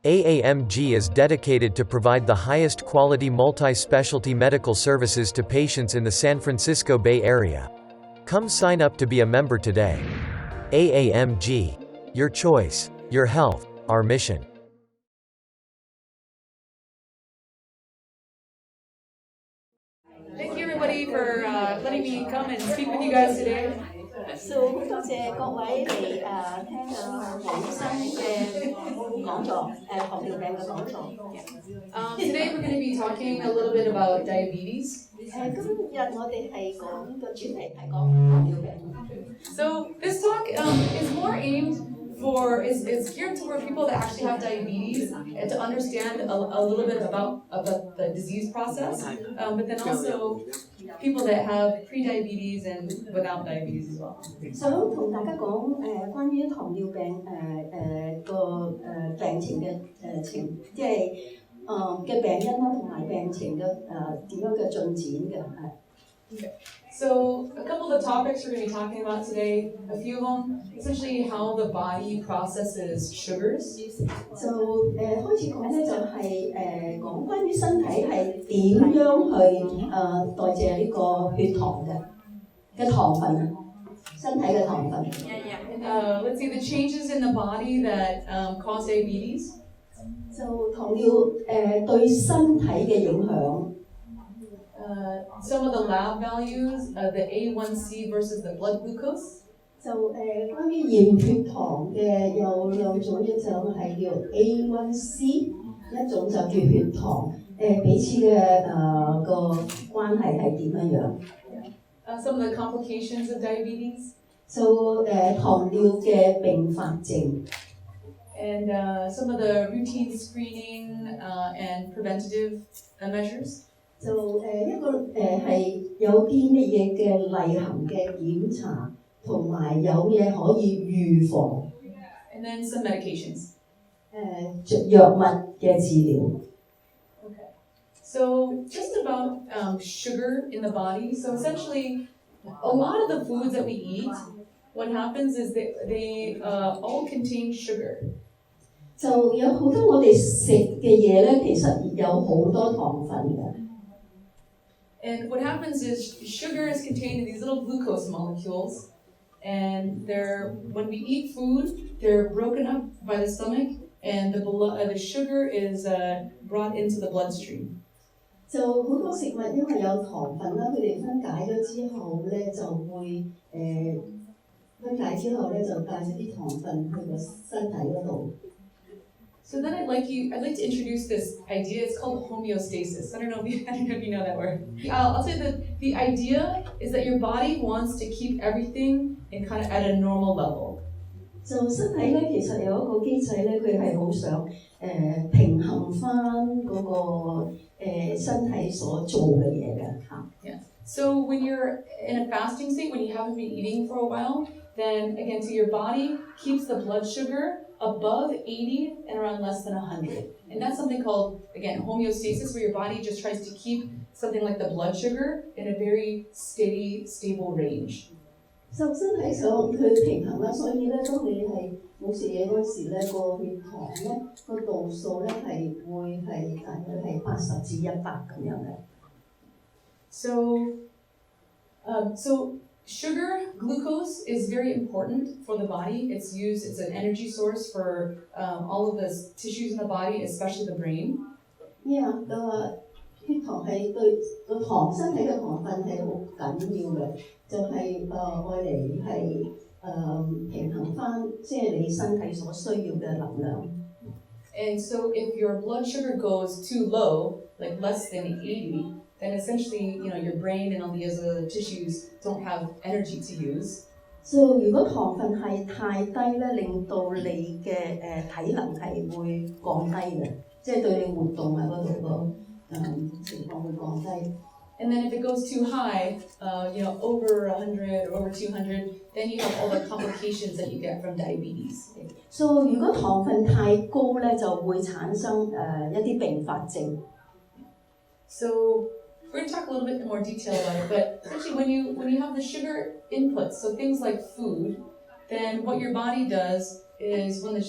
AAMG is dedicated to provide the highest quality multi-specialty medical services to patients in the San Francisco Bay Area. Come sign up to be a member today. AAMG. Your choice, your health, our mission. Thank you everybody for letting me come and speak with you guys today. So 好多謝各位嚟聽黃醫生嘅講座，糖尿病嘅講座。Today we're going to be talking a little bit about diabetes. 今日我哋係講個主題係講糖尿病。So this talk is more aimed for is geared toward people that actually have diabetes and to understand a little bit about the disease process, but then also people that have pre-diabetes and without diabetes as well. 想同大家講關於糖尿病個病情嘅即係嘅病因啦，同埋病情嘅點樣嘅進展嘅係。Okay. So a couple of the topics we're going to be talking about today, a few of them, essentially how the body processes sugars. So 開始講咧就係講關於身體係點樣去代謝呢個血糖嘅糖分啊，身體嘅糖分。Let's see the changes in the body that cause diabetes. 就糖尿對身體嘅影響。Some of the lab values, the A1C versus the blood glucose. 就關於驗血糖嘅有兩種，一種係叫 A1C， 一種就叫血糖，彼此嘅個關係係點樣樣？Some of the complications of diabetes. 就糖尿嘅併發症。And some of the routine screening and preventative measures. 就一個係有啲乜嘢嘅例行嘅檢查，同埋有嘢可以預防。And then some medications. 藥物嘅治療。Okay. So just about sugar in the body. So essentially, a lot of the foods that we eat, what happens is they all contain sugar. 就有好多我哋食嘅嘢咧，其實有好多糖分嘅。And what happens is sugar is contained in these little glucose molecules, and when we eat food, they're broken up by the stomach, and the sugar is brought into the bloodstream. 就好多食物因為有糖分啦，佢哋分解咗之後咧，就會分解之後咧就帶咗啲糖分去個身體嗰度。So then I'd like to introduce this idea. It's called homeostasis. I don't know if you know that word. I'll say that the idea is that your body wants to keep everything in kind of at a normal level. 就身體咧，其實有一個機制咧，佢係好想平衡翻嗰個身體所做嘅嘢嘅嚇。Yeah. So when you're in a fasting state, when you haven't been eating for a while, then again, so your body keeps the blood sugar above 80 and around less than 100. And that's something called, again, homeostasis, where your body just tries to keep something like the blood sugar in a very steady, stable range. 就身體上去平衡啦，所以咧，當你係冇食嘢嗰時咧，個血糖咧個度數咧係會係大概係80至100咁樣嘅。So sugar, glucose is very important for the body. It's an energy source for all of the tissues in the body, especially the brain. Yeah, 血糖係對個身體嘅糖分係好緊要嘅，就係愛嚟係平衡翻，即係你身體所需要嘅能量。And so if your blood sugar goes too low, like less than 80, then essentially, your brain and all the other tissues don't have energy to use. So 如果糖分係太低咧，令到你嘅體能係會降低嘅，即係對你活動啊嗰度個情況會降低。And then if it goes too high, over 100 or over 200, then you have all the complications that you get from diabetes. So 如果糖分太高咧，就會產生一啲併發症。So we're going to talk a little bit more detail about it, but essentially when you have the sugar inputs, so things like food, then what your body does is when the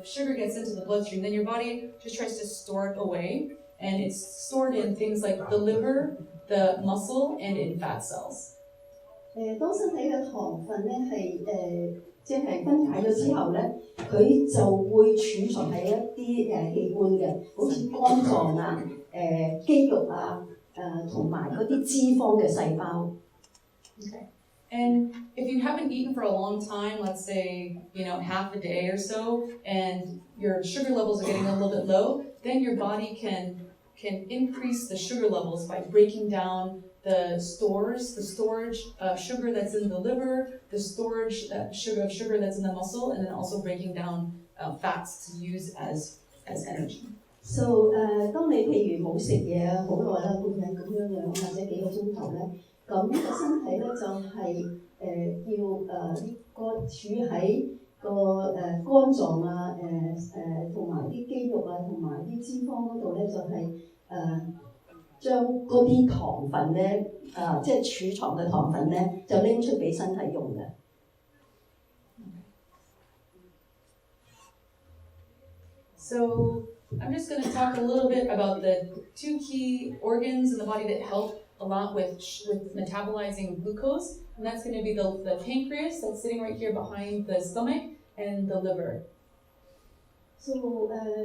sugar gets into the bloodstream, then your body just tries to store it away, and it's stored in things like the liver, the muscle, and in fat cells. 當身體嘅糖分咧係即係分解咗之後咧，佢就會儲藏喺一啲器官嘅，好似肝臟啊、肌肉啊、同埋嗰啲脂肪嘅細胞。Okay. And if you haven't eaten for a long time, let's say, half a day or so, and your sugar levels are getting a little bit low, then your body can increase the sugar levels by breaking down the storage sugar that's in the liver, the storage sugar that's in the muscle, and then also breaking down fats to use as energy. So 當你譬如冇食嘢好耐啦，半日咁樣或者幾個鐘頭咧，咁個身體咧就係要個儲喺個肝臟啊同埋啲肌肉啊同埋啲脂肪嗰度咧就係將嗰啲糖分咧即係儲藏嘅糖分咧就拎出俾身體用嘅。So I'm just going to talk a little bit about the two key organs in the body that help a lot with metabolizing glucose, and that's going to be the pancreas that's sitting right here behind the stomach, and the liver. So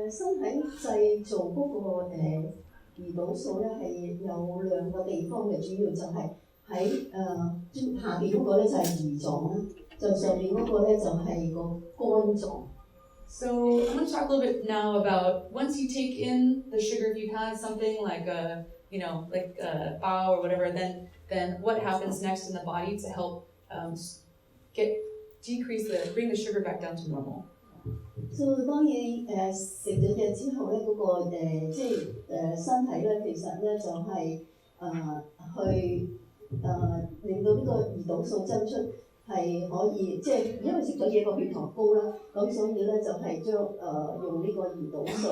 身體製造嗰個胰島素咧係有兩個地方嘅，主要就係喺下邊嗰個咧就係胰臟啦，就上邊嗰個咧就係個肝臟。So I'm going to talk a little bit now about once you take in the sugar, if you've had something like a bao or whatever, then what happens next in the body to help bring the sugar back down to normal. So 當然食咗嘢之後咧，嗰個即係身體咧，其實咧就係去令到呢個胰島素增出。係可以，即係因為食咗嘢個血糖高啦，咁所以咧就係將用呢個胰島素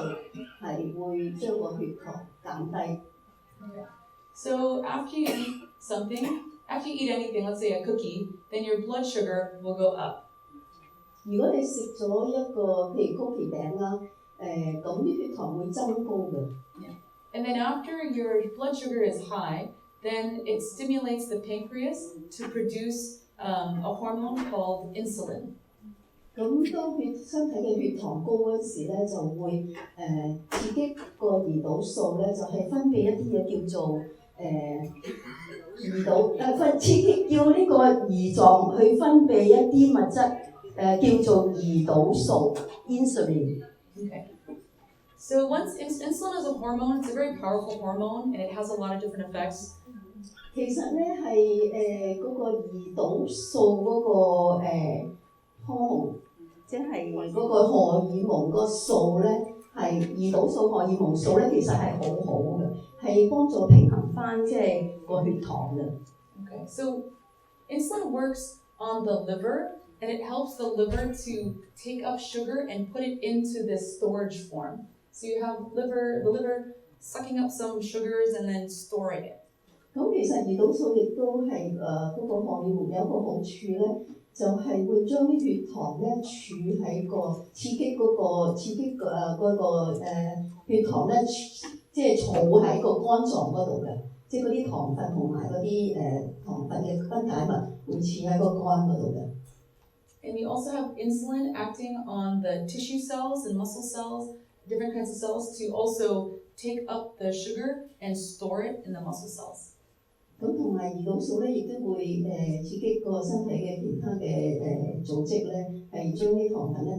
係會將個血糖減低。Okay. So after you eat anything, let's say a cookie, then your blood sugar will go up. 如果你食咗一個譬如 cookie 餅啦，咁啲血糖會增高嘅。Yeah. And then after your blood sugar is high, then it stimulates the pancreas to produce a hormone called insulin. 咁當身體嘅血糖高嗰時咧，就會刺激個胰島素咧，就係分泌一啲嘢叫做刺激叫呢個胰臟去分泌一啲物質叫做胰島素 insulin。Okay. So once insulin is a hormone, it's a very powerful hormone, and it has a lot of different effects. 其實咧係嗰個胰島素嗰個荷爾蒙，即係嗰個荷爾蒙個素咧，係胰島素荷爾蒙素咧，其實係好好嘅，係幫助平衡翻即係個血糖嘅。Okay, so insulin works on the liver, and it helps the liver to take up sugar and put it into this storage form. So you have the liver sucking up some sugars and then storing it. 咁其實胰島素亦都係嗰個荷爾蒙有一個好處咧，就係會將啲血糖咧儲喺個刺激嗰個血糖咧，即係儲喺個肝臟嗰度嘅，即係嗰啲糖分同埋嗰啲糖分嘅分解物會儲喺個肝嗰度嘅。And you also have insulin acting on the tissue cells and muscle cells, different kinds of cells, to also take up the sugar and store it in the muscle cells. 咁同埋胰島素咧，亦都會刺激個身體嘅其他嘅組織咧，係將啲糖分咧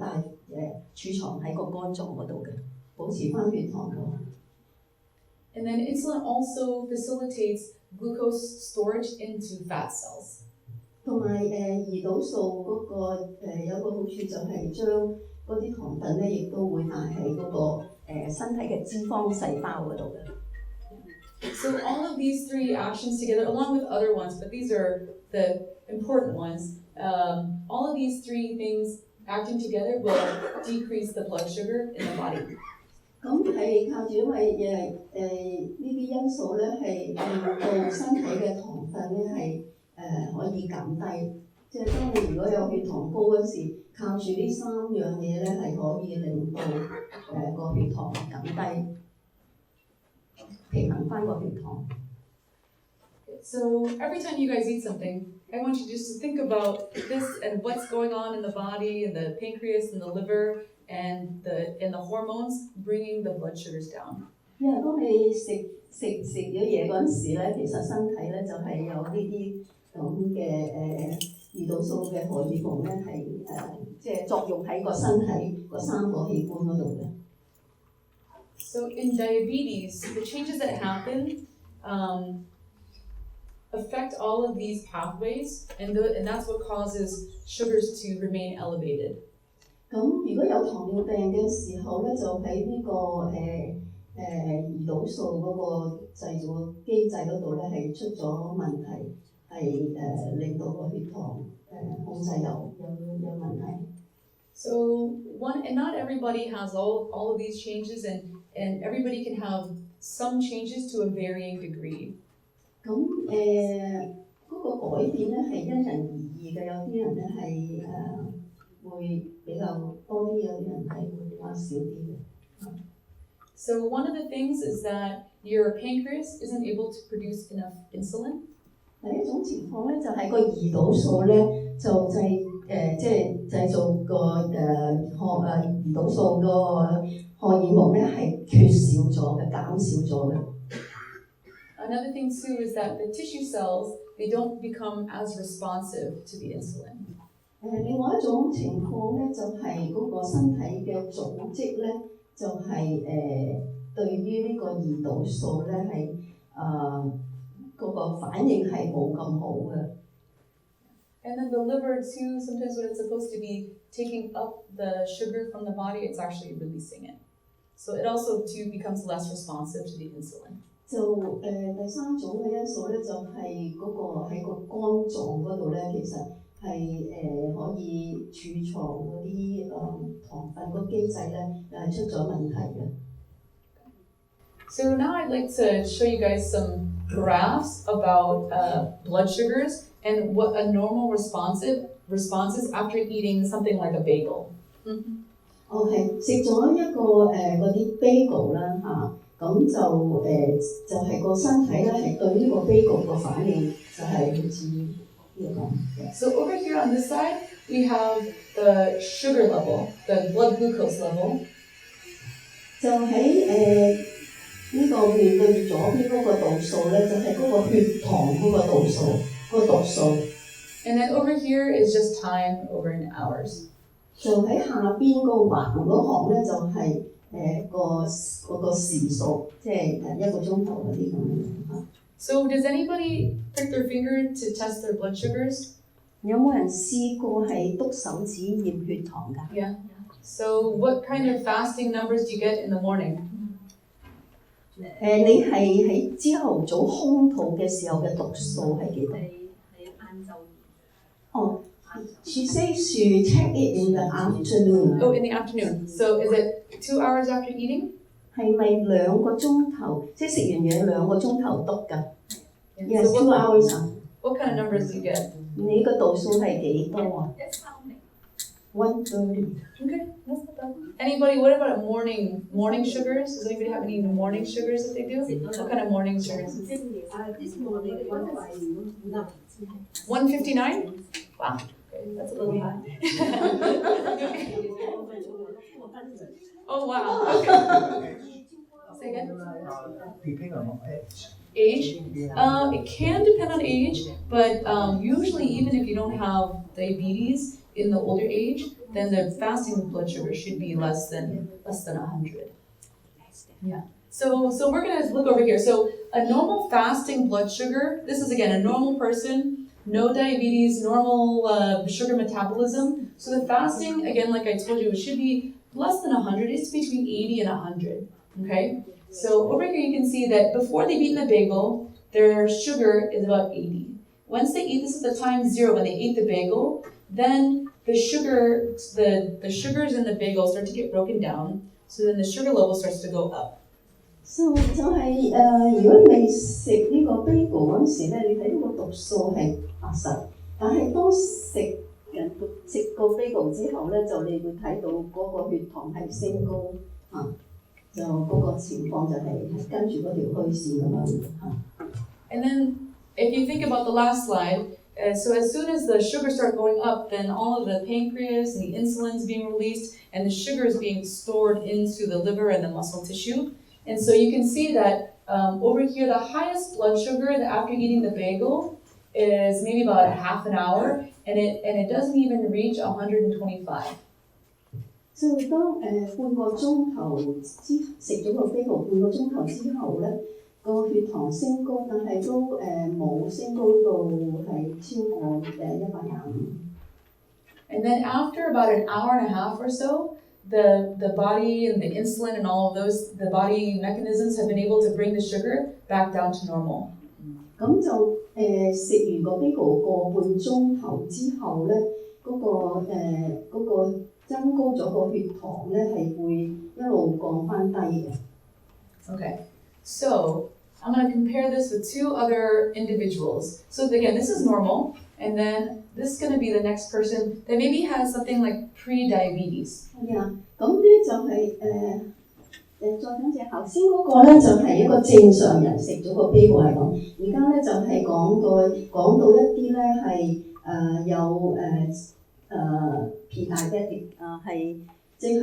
儲藏喺個肝臟嗰度嘅，保持翻血糖嘅。And then insulin also facilitates glucose storage into fat cells. 同埋胰島素嗰個有個好處就係將嗰啲糖分咧，亦都會帶喺嗰個身體嘅脂肪細胞嗰度嘅。So all of these three actions together, along with other ones, but these are the important ones, all of these three things acting together will decrease the blood sugar in the body. 咁係靠住因為呢啲因素咧，係令到身體嘅糖分咧係可以減低。即係當你如果有血糖高嗰時，靠住呢三樣嘢咧係可以令到個血糖減低，平衡翻個血糖。So every time you guys eat something, I want you just to think about this and what's going on in the body and the pancreas and the liver and the hormones bringing the blood sugars down. 因為當你食咗嘢嗰陣時咧，其實身體咧就係有呢啲咁嘅胰島素嘅荷爾蒙咧係即係作用喺個身體嗰三個器官嗰度嘅。So in diabetes, the changes that happen affect all of these pathways, and that's what causes sugars to remain elevated. 咁如果有糖尿病嘅時候咧，就喺呢個胰島素嗰個製造機制嗰度咧係出咗問題，係令到個血糖控制有問題。So and not everybody has all of these changes, and everybody can have some changes to a varying degree. 咁嗰個改變咧係因人而異嘅，有啲人咧係會比較多啲，有啲人係會比較少啲嘅。So one of the things is that your pancreas isn't able to produce enough insulin. 第一種情況咧就係個胰島素咧就即係製造個胰島素個荷爾蒙咧係缺少咗嘅，減少咗嘅。Another thing too is that the tissue cells, they don't become as responsive to the insulin. 另外一種情況咧就係嗰個身體嘅組織咧就係對於呢個胰島素咧係嗰個反應係冇咁好嘅。And then the liver too, sometimes when it's supposed to be taking up the sugar from the body, it's actually releasing it. So it also too becomes less responsive to the insulin. 就第三種嘅因素咧，就係嗰個喺個肝臟嗰度咧，其實係可以儲藏嗰啲糖分個機制咧，係出咗問題嘅。So now I'd like to show you guys some graphs about blood sugars and what a normal response is after eating something like a bagel. 係食咗一個嗰啲 bagel 啦嚇。咁就係個身體咧係對呢個 bagel 個反應就係好似呢個咁。So over here on this side, we have the sugar level, the blood glucose level. 就喺呢個面對左邊嗰個度數咧，就係嗰個血糖嗰個度數，嗰個度數。And then over here is just time over in hours. 就喺下邊個橫嗰行咧，就係嗰個時數，即係1個鐘頭嗰啲咁樣。So does anybody prick their finger to test their blood sugars? 有冇人試過係篤手指驗血糖㗎？ Yeah. So what kind of fasting numbers do you get in the morning? 你係喺朝頭早空肚嘅時候嘅讀數係幾多？係晏晝。哦。She says she check it in the afternoon. Oh, in the afternoon. So is it 2 hours after eating? 係咪2個鐘頭？即係食完嘢2個鐘頭篤㗎 ？Yes, so 2 hours. What kind of numbers do you get? 你個度數係幾多啊？130. Okay, that's not bad. Anybody? What about morning sugars? Does anybody have any morning sugars that they do? What kind of morning sugars? 159. Wow. Okay, that's a little high. Oh wow. Okay. Say again. Depending on Age? It can depend on age, but usually even if you don't have diabetes in the older age, then the fasting blood sugar should be less than 100. Yeah. So we're gonna look over here. So a normal fasting blood sugar, this is again a normal person, no diabetes, normal sugar metabolism. So the fasting, again, like I told you, it should be less than 100. It's between 80 and 100. Okay. So over here you can see that before they've eaten a bagel, their sugar is about 80. Once they eat, this is the time 0 when they ate the bagel, then the sugars in the bagel start to get broken down. So then the sugar level starts to go up. So 就係如果你食呢個 bagel 嗰陣時咧，你睇到個度數係80，但係當食個 bagel 之後咧，就你會睇到嗰個血糖係升高嚇，就嗰個情況就係跟住嗰條虛線咁樣嚇。And then if you think about the last slide, so as soon as the sugars start going up, then all of the pancreas and the insulin is being released, and the sugar is being stored into the liver and the muscle tissue. And so you can see that over here, the highest blood sugar after eating the bagel is maybe about a half an hour, and it doesn't even reach 125. 所以當半個鐘頭食咗個 bagel 半個鐘頭之後咧，個血糖升高，但係都冇升高到係超過125。And then after about an hour and a half or so, the body and the insulin and all of those, the body mechanisms have been able to bring the sugar back down to normal. 咁就食完個 bagel 個半鐘頭之後咧，嗰個增高咗個血糖咧係會一路降翻低嘅。Okay, so I'm going to compare this with two other individuals. So again, this is normal, and then this is going to be the next person that maybe has something like pre-diabetes. 係啊，咁咧就係再講隻頭先嗰個咧就係一個正常人食咗個 bagel 係咁，而家咧就係講到一啲咧係有Prediabetes 係即係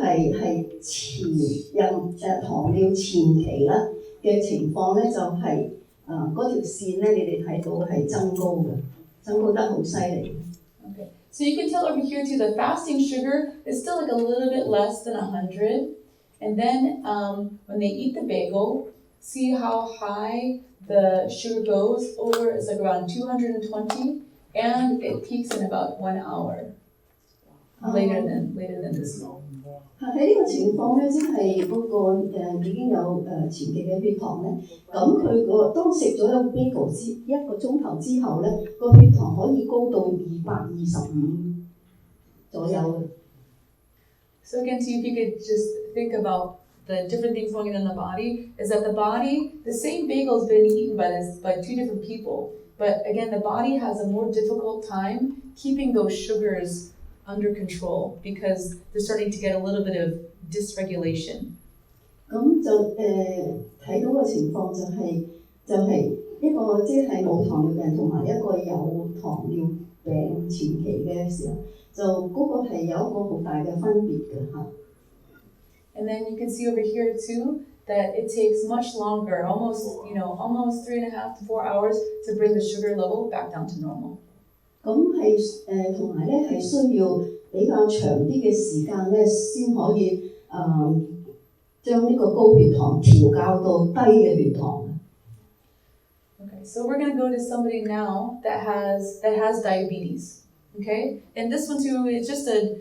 糖尿前期啦嘅情況咧就係嗰條線咧你哋睇到係增高得好犀利。Okay, so you can tell over here too the fasting sugar is still like a little bit less than 100, and then when they eat the bagel, see how high the sugar goes over. It's like around 220, and it peaks in about 1 hour. Later than this. 喺呢個情況咧，即係嗰個已經有前期嘅血糖咧，咁佢當食咗一個 bagel 1個鐘頭之後咧，個血糖可以高到225左右嘅。So again, see if you could just think about the different things going on in the body. Is that the same bagel has been eaten by two different people, but again, the body has a more difficult time keeping those sugars under control because they're starting to get a little bit of dysregulation. 咁就睇到個情況就係一個即係冇糖尿病同埋一個有糖尿病前期嘅時候，就嗰個係有一個好大嘅分別嘅嚇。And then you can see over here too that it takes much longer, almost 3.5 to 4 hours to bring the sugar level back down to normal. 咁係同埋咧係需要比較長啲嘅時間咧，先可以將呢個高血糖調校到低嘅血糖。Okay, so we're going to go to somebody now that has diabetes. Okay, and this one too is just a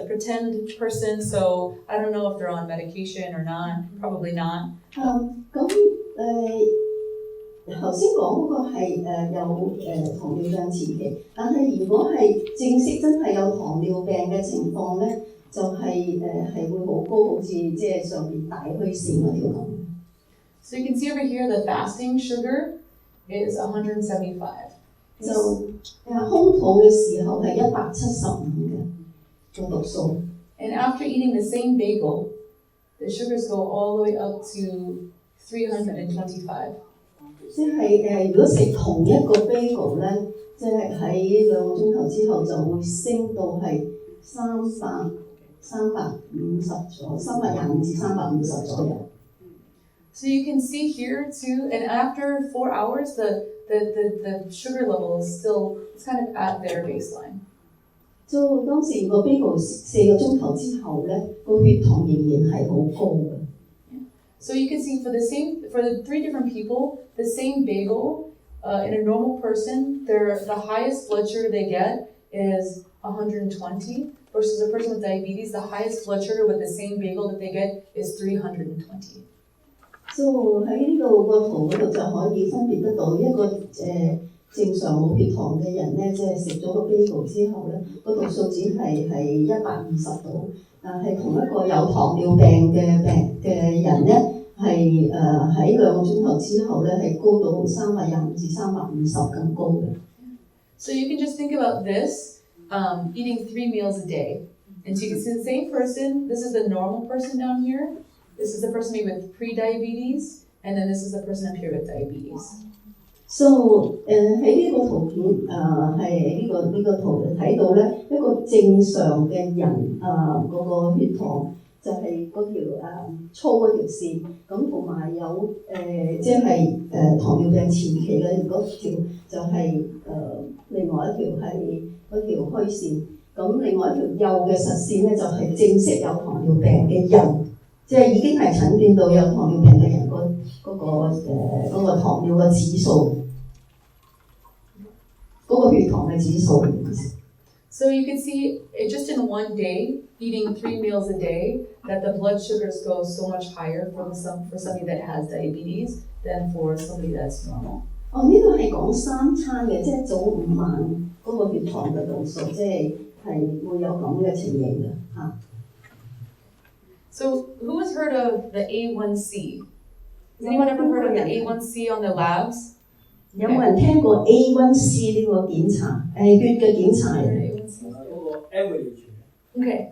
pretend person. So I don't know if they're on medication or not. Probably not. 頭先講嗰個係有糖尿病前期，但係如果係正式真係有糖尿病嘅情況咧，就係會好高，好似即係上邊大虛線嗰條咁。So you can see over here the fasting sugar is 175. 就空肚嘅時候係175嘅個讀數。And after eating the same bagel, the sugars go all the way up to 325. 即係如果食同一個 bagel 咧，即係喺2個鐘頭之後就會升到係325至350左右。So you can see here too, and after 4 hours, the sugar level is still it's kind of at their baseline. 就當時個 bagel 4個鐘頭之後咧，個血糖仍然係好高嘅。So you can see for the 3 different people, the same bagel in a normal person, the highest blood sugar they get is 120 versus a person with diabetes, the highest blood sugar with the same bagel that they get is 320. So 喺呢度個圖嗰度就可以分別得到一個正常冇血糖嘅人咧，即係食咗個 bagel 之後咧，個讀數只係120度，但係同一個有糖尿病嘅人咧，係喺2個鐘頭之後咧係高到325至350咁高嘅。So you can just think about this, eating 3 meals a day. And so you can see the same person. This is the normal person down here. This is the person maybe with pre-diabetes. And then this is the person up here with diabetes. So 喺呢個圖片係呢個圖睇到咧一個正常嘅人嗰個血糖就係嗰條粗嗰條線，咁同埋有即係糖尿病前期嘅嗰條就係另外一條係嗰條虛線，咁另外一條右嘅實線咧就係正式有糖尿病嘅人，即係已經係診斷到有糖尿病嘅人嗰個糖尿嘅指數。嗰個血糖嘅指數。So you can see just in one day, eating 3 meals a day, that the blood sugars go so much higher for somebody that has diabetes than for somebody that's normal. 呢度係講3餐嘅，即係早午晚嗰個血糖嘅度數，即係會有咁嘅情形嘅嚇。So who has heard of the A1C? Has anyone ever heard of the A1C on their labs? 有冇人聽過 A1C 呢個檢查？血嘅檢查嚟。Okay,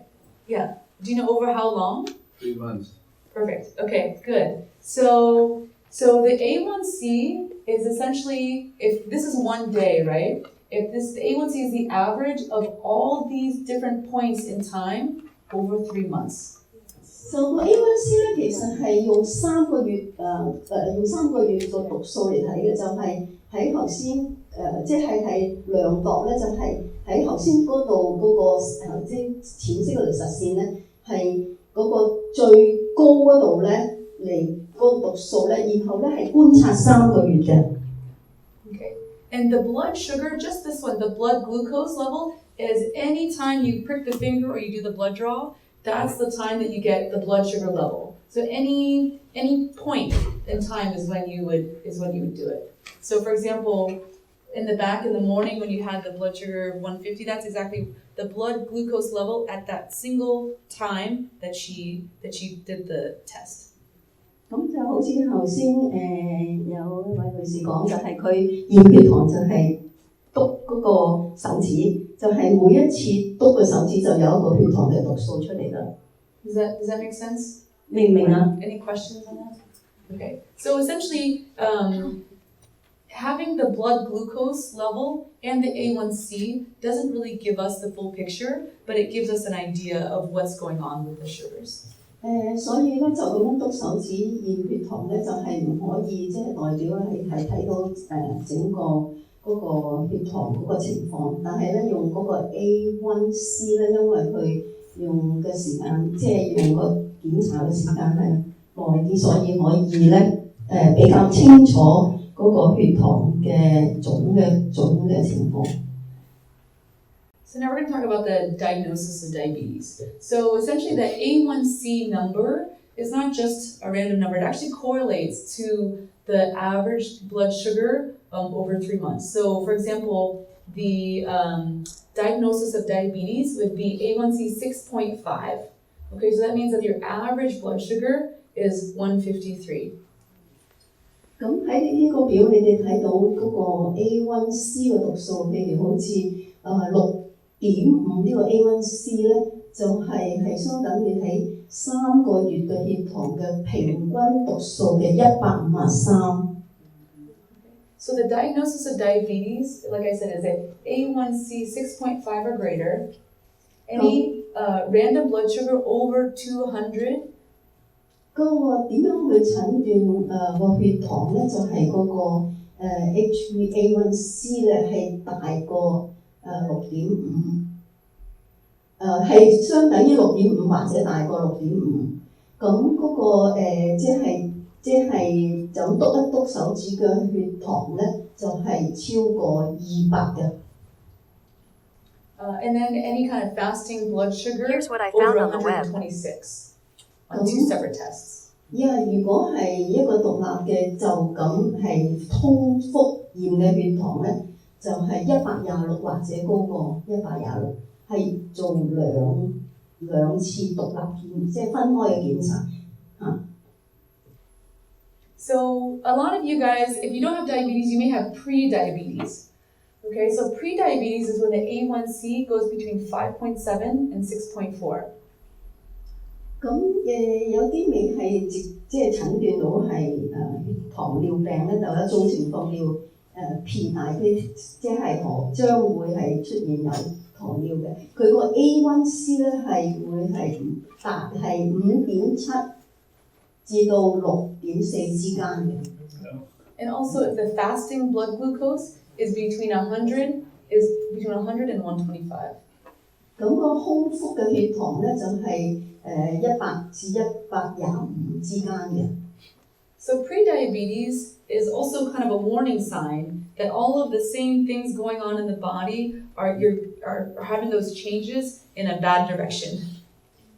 yeah. Do you know over how long? 3 months. Perfect. Okay, good. So the A1C is essentially, if this is one day, right? If the A1C is the average of all these different points in time over 3 months. So 個 A1C 咧，其實係用3個月用3個月個讀數嚟睇嘅，就係喺頭先即係量度咧，就係喺頭先嗰度嗰個即係淺色嗰條實線咧，係嗰個最高嗰度咧嚟嗰個讀數咧，然後咧係觀察3個月嘅。Okay, and the blood sugar, just this one, the blood glucose level is any time you prick the finger or you do the blood draw. That's the time that you get the blood sugar level. So any point in time is when you would do it. So for example, in the back in the morning when you had the blood sugar of 150, that's exactly the blood glucose level at that single time that she did the test. 咁就好似頭先有一位女士講，就係佢驗血糖就係篤嗰個手指。就係每一次篤個手指就有一個血糖嘅讀數出嚟啦。Does that make sense? 明唔明啊？ Any questions on that? Okay. So essentially, having the blood glucose level and the A1C doesn't really give us the full picture, but it gives us an idea of what's going on with the sugars. 所以咧就咁樣篤手指驗血糖咧，就係唔可以即係代表係睇到整個嗰個血糖嗰個情況，但係咧用嗰個 A1C 咧，因為佢用嘅時間，即係用個檢查嘅時間係耐啲，所以可以咧比較清楚嗰個血糖嘅總嘅情況。So now we're going to talk about the diagnosis of diabetes. So essentially the A1C number is not just a random number, it actually correlates to the average blood sugar over 3 months. So for example, the diagnosis of diabetes would be A1C 6.5. Okay, so that means that your average blood sugar is 153. 咁喺呢個表你哋睇到嗰個 A1C 嘅讀數，譬如好似6.5呢個 A1C 咧，就係相等於喺3個月嘅血糖嘅平均讀數嘅153。So the diagnosis of diabetes, like I said, is a A1C 6.5 or greater. Any random blood sugar over 200. 嗰個點樣去診斷個血糖咧？就係嗰個HbA1c 咧係大過6.5，係相等於6.5或者大過6.5。咁嗰個即係就咁篤一篤手指嘅血糖咧，就係超過200嘅。And then any kind of fasting blood sugar over 126 on 2 separate tests. 因為如果係一個獨立嘅就咁係通腹驗嘅血糖咧，就係126或者高過126，係做兩次獨立檢，即係分開嘅檢查嚇。So a lot of you guys, if you don't have diabetes, you may have pre-diabetes. Okay, so prediabetes is when the A1C goes between 5.7 and 6.4. 咁有啲未係即係診斷到係糖尿病咧，就有一種情況叫Prediabetes，即係將會係出現有糖尿嘅。佢個 A1C 咧係會係達係5.7至到6.4之間嘅。And also, if the fasting blood glucose is between 100 and 125. 咁個空腹嘅血糖咧就係100至125之間嘅。So prediabetes is also kind of a warning sign that all of the same things going on in the body are having those changes in a bad direction.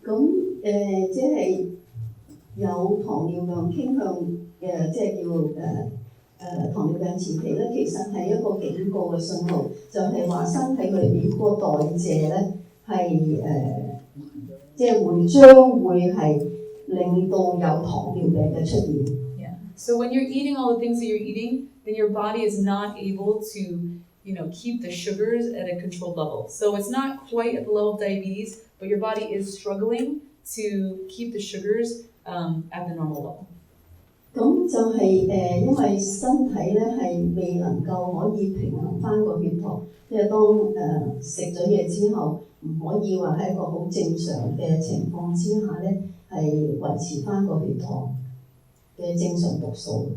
咁即係有糖尿病傾向嘅，即係叫糖尿病前期咧，其實係一個警告嘅信號，就係話身體裏邊嗰個代謝咧係即係將會係令到有糖尿病嘅出現。Yeah. So when you're eating all the things that you're eating, then your body is not able to, keep the sugars at a controlled level. So it's not quite at the level of diabetes, but your body is struggling to keep the sugars at the normal level. 咁就係因為身體咧係未能夠可以平衡翻個血糖，即係當食咗嘢之後，唔可以話喺一個好正常嘅情況之下咧，係維持翻個血糖嘅正常讀數。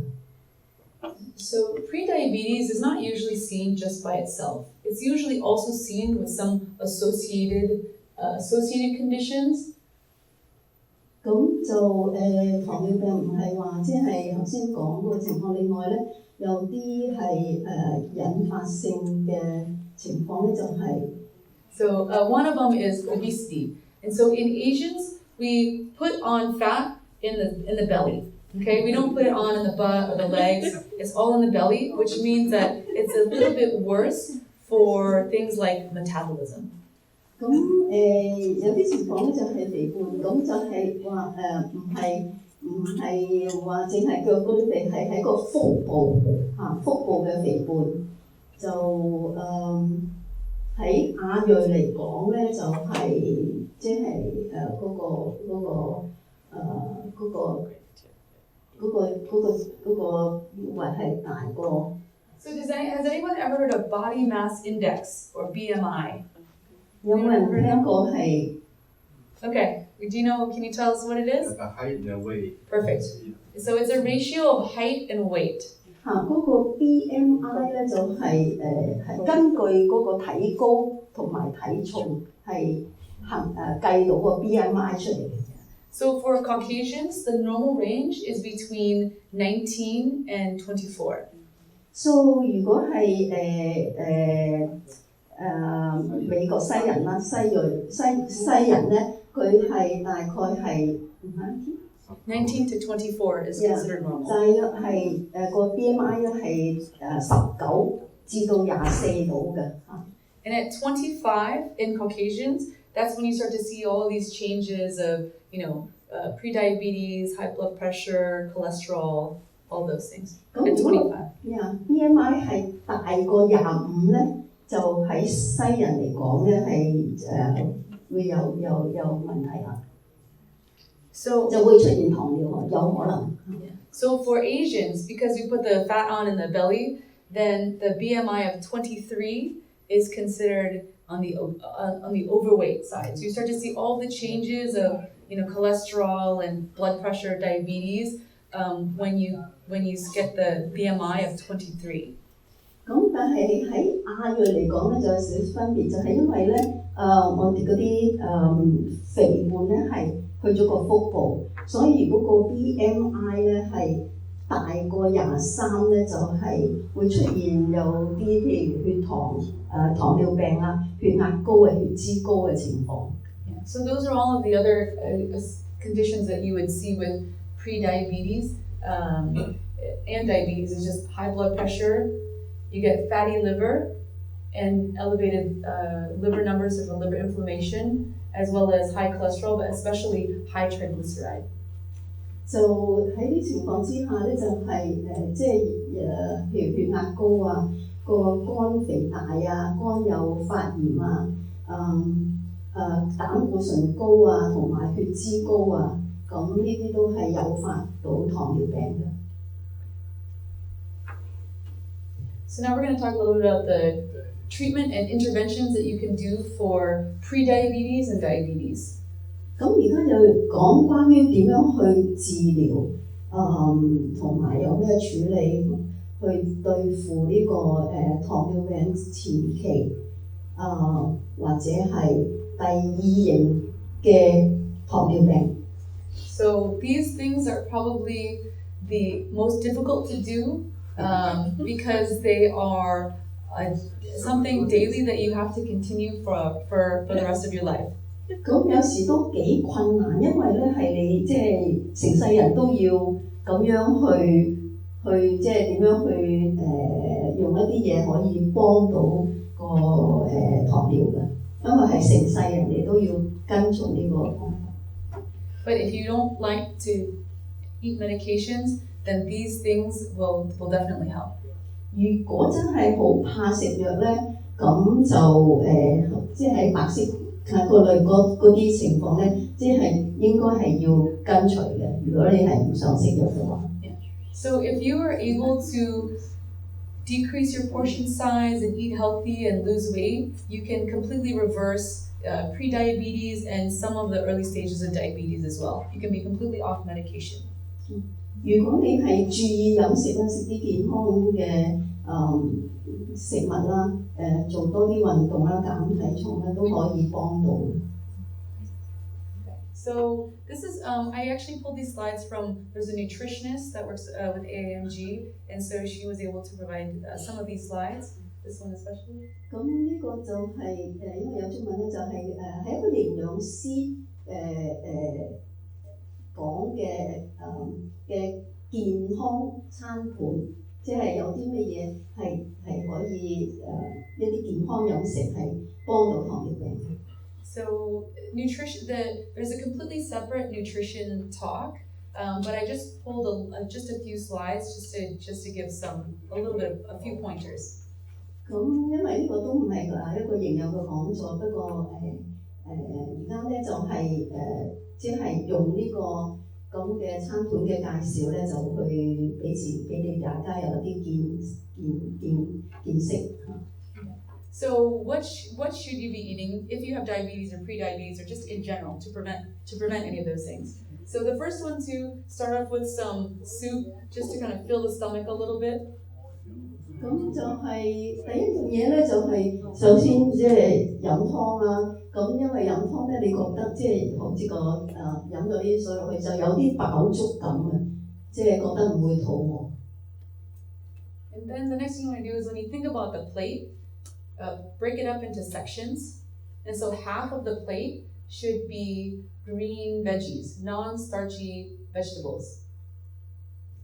So prediabetes is not usually seen just by itself. It's usually also seen with some associated conditions. 咁就糖尿病唔係話即係頭先講嗰個情況，另外咧有啲係引發性嘅情況咧就係。So one of them is obesity, and so in Asians we put on fat in the belly. Okay, we don't put it on in the butt or the legs. It's all in the belly, which means that it's a little bit worse for things like metabolism. 咁有啲情況咧就係肥胖，咁就係話唔係話淨係腳嗰啲肥，係喺個腹部腹部嘅肥胖，就喺亞裔嚟講咧就係即係嗰個位係大過。So has anyone ever heard of body mass index or BMI? 有冇人聽過係 Okay, can you tell us what it is? The height and the weight. Perfect. So it's a ratio of height and weight. 嗰個 BMI 咧就係根據嗰個體高同埋體重係計到個 BMI 出嚟嘅。So for Caucasians, the normal range is between 19 and 24. So 如果係美國西人啦，西人咧，佢係大概係19 to 24 is considered normal. 大約係個 BMI 咧係19至到24度嘅嚇。And at 25 in Caucasians, that's when you start to see all these changes of, prediabetes, high blood pressure, cholesterol, all those things. At 25. BMI 係大過25咧，就喺西人嚟講咧係會有問題啦。So 就會出現糖尿有可能。So for Asians, because we put the fat on in the belly, then the BMI of 23 is considered on the overweight side. So you start to see all the changes of cholesterol and blood pressure, diabetes when you get the BMI of 23. 咁但係喺亞裔嚟講咧就有少少分別，就係因為咧我哋嗰啲肥胖咧係去咗個腹部，所以如果個 BMI 咧係大過23咧，就係會出現有啲譬如血糖糖尿病啊、血壓高啊、血脂高嘅情況。Yeah. So those are all of the other conditions that you would see with prediabetes and diabetes. It's just high blood pressure. You get fatty liver and elevated liver numbers for liver inflammation, as well as high cholesterol, but especially high triglyceride. 就喺啲情況之下咧，就係即係譬如血壓高啊，嗰個肝肥大啊、肝有發炎啊、膽固醇高啊，同埋血脂高啊，咁呢啲都係誘發到糖尿病嘅。So now we're going to talk a little bit about the treatment and interventions that you can do for prediabetes and diabetes. 咁而家就講關於點樣去治療，同埋有咩處理去對付呢個糖尿病前期，或者係第二型嘅糖尿病。So these things are probably the most difficult to do because they are something daily that you have to continue for the rest of your life. 咁有時都幾困難，因為咧係你即係成世人都要咁樣去即係點樣去用一啲嘢可以幫到個糖尿嘅，因為係成世人你都要跟從呢個方法。But if you don't like to eat medications, then these things will definitely help. 如果真係好怕食藥咧，咁就即係白色個類嗰啲情況咧，即係應該係要跟隨嘅。如果你係唔想食藥嘅話。So if you are able to decrease your portion size and eat healthy and lose weight, you can completely reverse prediabetes and some of the early stages of diabetes as well. You can be completely off medication. 如果你係注意飲食啦，食啲健康嘅食物啦，做多啲運動啦，減體重啦，都可以幫到。So this is, I actually pulled these slides from, there's a nutritionist that works with AAMG, and so she was able to provide some of these slides, this one especially. 咁呢個就係因為有中文咧，就係係一個營養師講嘅健康餐盤，即係有啲乜嘢係可以一啲健康飲食係幫到糖尿病嘅。So nutrition, there's a completely separate nutrition talk, but I just pulled just a few slides just to give a few pointers. 咁因為呢個都唔係一個營養嘅講座，不過而家咧就係即係用呢個咁嘅餐盤嘅介紹咧，就去俾你大家有一啲見識。So what should you be eating if you have diabetes or prediabetes or just in general to prevent any of those things? So the first one to start off with some soup just to kind of fill the stomach a little bit. 咁就係第一樣嘢咧，就係首先即係飲湯啦。咁因為飲湯咧，你覺得即係好似個飲咗啲水落去就有啲飽足感嘅，即係覺得唔會肚餓。And then the next thing you want to do is when you think about the plate, break it up into sections. And so half of the plate should be green veggies, non-starchy vegetables.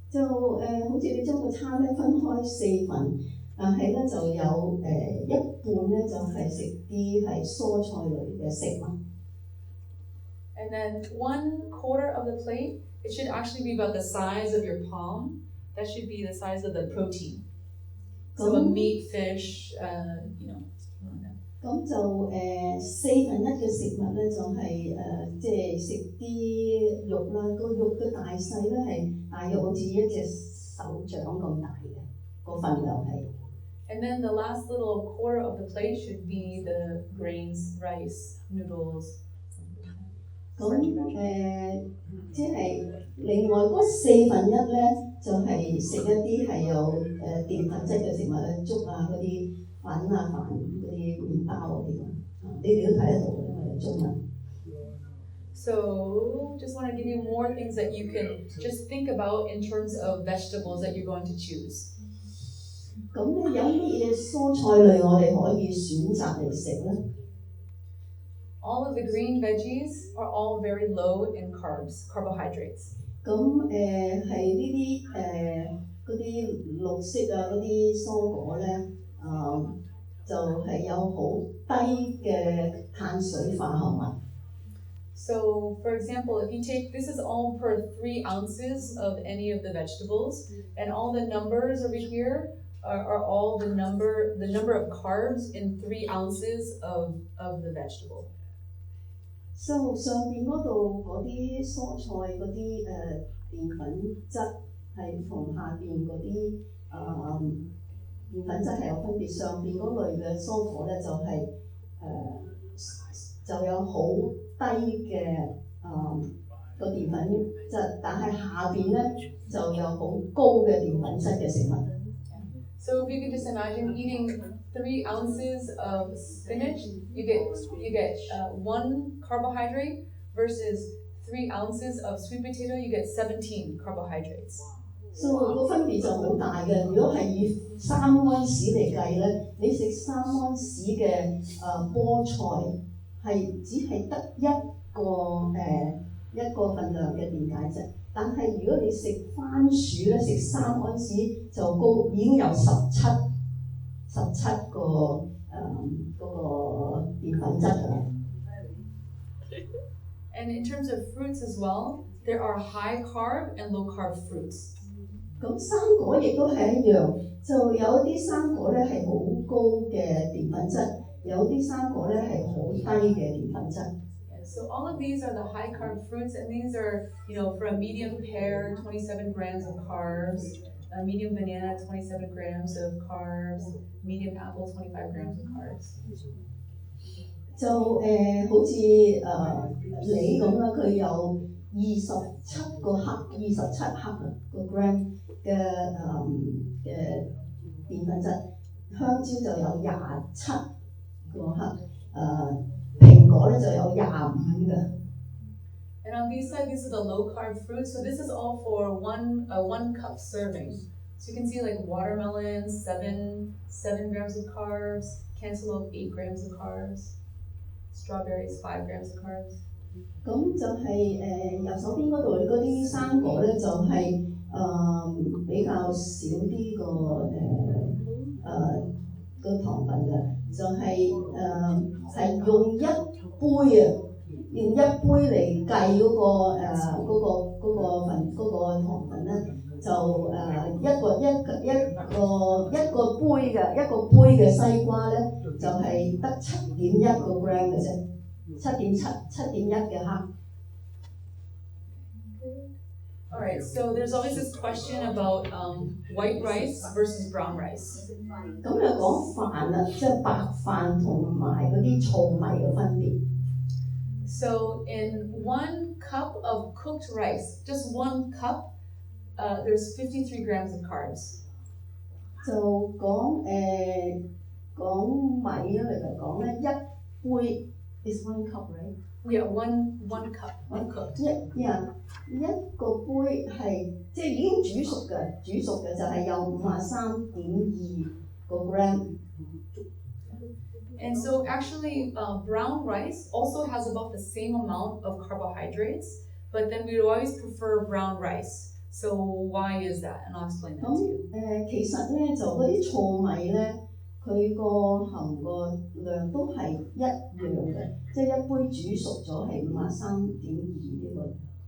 就好似你將個餐咧分開4份，但係咧就有一半咧就係食啲係蔬菜類嘅食物。And then 1/4 of the plate, it should actually be about the size of your palm. That should be the size of the protein. So a meat, fish, you know. 咁就1/4嘅食物咧就係即係食啲肉啦，個肉嘅大細咧係大約好似一隻手掌咁大嘅個份量係。And then the last little quarter of the plate should be the grains, rice, noodles. 咁即係另外嗰1/4咧就係食一啲係有澱粉質嘅食物，粥啊嗰啲粉啊飯嗰啲麵包嗰啲你哋都睇得到嘅，因為有中文。So just want to give you more things that you can just think about in terms of vegetables that you're going to choose. 咁有乜嘢蔬菜類我哋可以選擇嚟食咧？ All of the green veggies are all very low in carbohydrates. 咁係呢啲嗰啲綠色啊嗰啲蔬果咧，就係有好低嘅碳水化合物。So, for example, if you take, this is all per 3 ounces of any of the vegetables, and all the numbers over here are all the number of carbs in 3 ounces of the vegetable. So 上邊嗰度嗰啲蔬菜嗰啲澱粉質係同下邊嗰啲澱粉質係有分別。上邊嗰類嘅蔬果咧就係、就有好低嘅個澱粉質，但係下邊咧就有好高嘅澱粉質嘅食物。So if you could just imagine eating 3 ounces of spinach, you get 1 carbohydrate versus 3 ounces of sweet potato, you get 17 carbohydrates. 所以個分別就好大嘅。如果係以3安士嚟計咧，你食3安士嘅菠菜係只係得一個份量嘅電解質。但係如果你食番薯咧，食3安士就高，已經有17個嗰個澱粉質㗎啦。And in terms of fruits as well, there are high carb and low carb fruits. 咁生果亦都係一樣，就有啲生果咧係好高嘅澱粉質，有啲生果咧係好低嘅澱粉質。So all of these are the high carb fruits, and these are, for a medium pear, 27 grams of carbs, a medium banana, 27 grams of carbs, medium apple, 25 grams of carbs. 就好似梨咁啦，佢有27個克個 gram 嘅澱粉質，香蕉就有27個克，蘋果咧就有25嘅。And on these side, these are the low carb fruits. So this is all for one cup serving. So you can see like watermelon, 7 grams of carbs, cantaloupe 8 grams of carbs, strawberries 5 grams of carbs. 咁就係右手邊嗰度嗰啲生果咧，就係比較少啲個糖分嘅，就係用一杯嚟計嗰個糖分咧，就一個杯嘅西瓜咧，就係得7.1個 gram 嘅啫。7.1嘅克。All right, so there's always this question about white rice versus brown rice. 咁就講飯啦，即係白飯同埋嗰啲糙米嘅分別。So in 1 cup of cooked rice, just 1 cup, there's 53 grams of carbs. 就講米嚟講咧，一杯 is 1 cup, right? Yeah, one cup, uncooked. 一個杯係即係已經煮熟嘅就係有53.2個 gram。And so actually, brown rice also has about the same amount of carbohydrates, but then we would always prefer brown rice. So why is that? And I'll explain that to you. 其實咧就嗰啲糙米咧，佢個含個量都係一樣嘅，即係一杯煮熟咗係53.2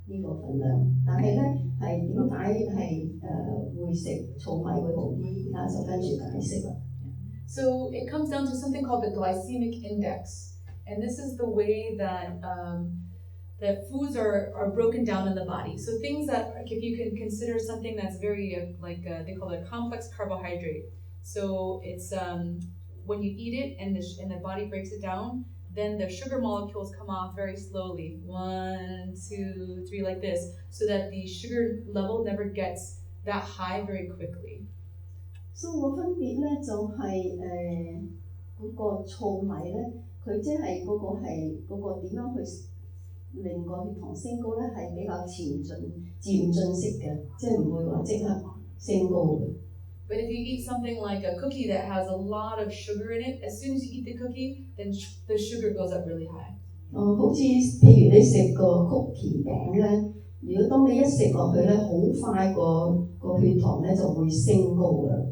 呢個份量。但係咧係點解係會食糙米會好啲？而家就跟住解釋啦。So it comes down to something called the glycemic index, and this is the way that that foods are broken down in the body. So things that, if you can consider something that's very they call it a complex carbohydrate. So it's when you eat it and the body breaks it down, then the sugar molecules come off very slowly, 1, 2, 3, like this, so that the sugar level never gets that high very quickly. 所以個分別咧就係嗰個糙米咧，佢即係嗰個點樣去令個血糖升高咧，係比較漸進式嘅，即係唔會話即刻升高嘅。But if you eat something like a cookie that has a lot of sugar in it, as soon as you eat the cookie, then the sugar goes up really high. 好似譬如你食個cookie餅咧，如果當你一食落去咧，好快個血糖咧就會升高㗎。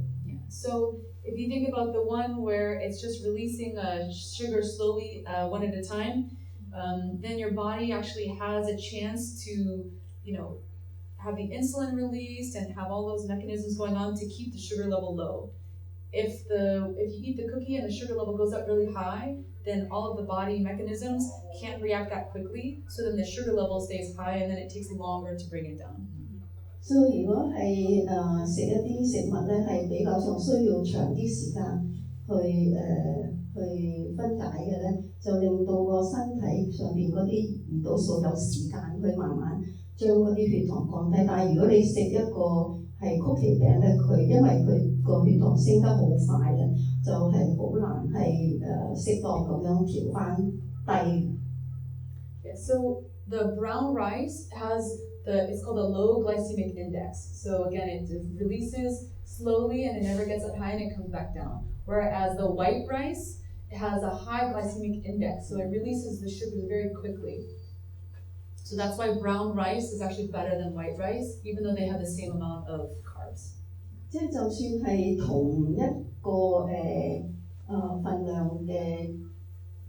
So if you think about the one where it's just releasing sugar slowly, one at a time, then your body actually has a chance to, have the insulin released and have all those mechanisms going on to keep the sugar level low. if you eat the cookie and the sugar level goes up really high, then all of the body mechanisms can't react that quickly. So then the sugar level stays high, and then it takes longer to bring it down. 所以如果係食一啲食物咧，係比較上需要長啲時間去分解嘅咧，就令到個身體上邊嗰啲胰島素有時間去慢慢將嗰啲血糖降低。但係如果你食一個係曲奇餅咧，佢因為佢個血糖升得好快咧，就係好難係適當咁樣調翻低。Yeah, so the brown rice has it's called a low glycemic index. So again, it releases slowly and it never gets up high and it comes back down. Whereas the white rice has a high glycemic index, so it releases the sugars very quickly. So that's why brown rice is actually better than white rice, even though they have the same amount of carbs. 即係就算係同一個份量嘅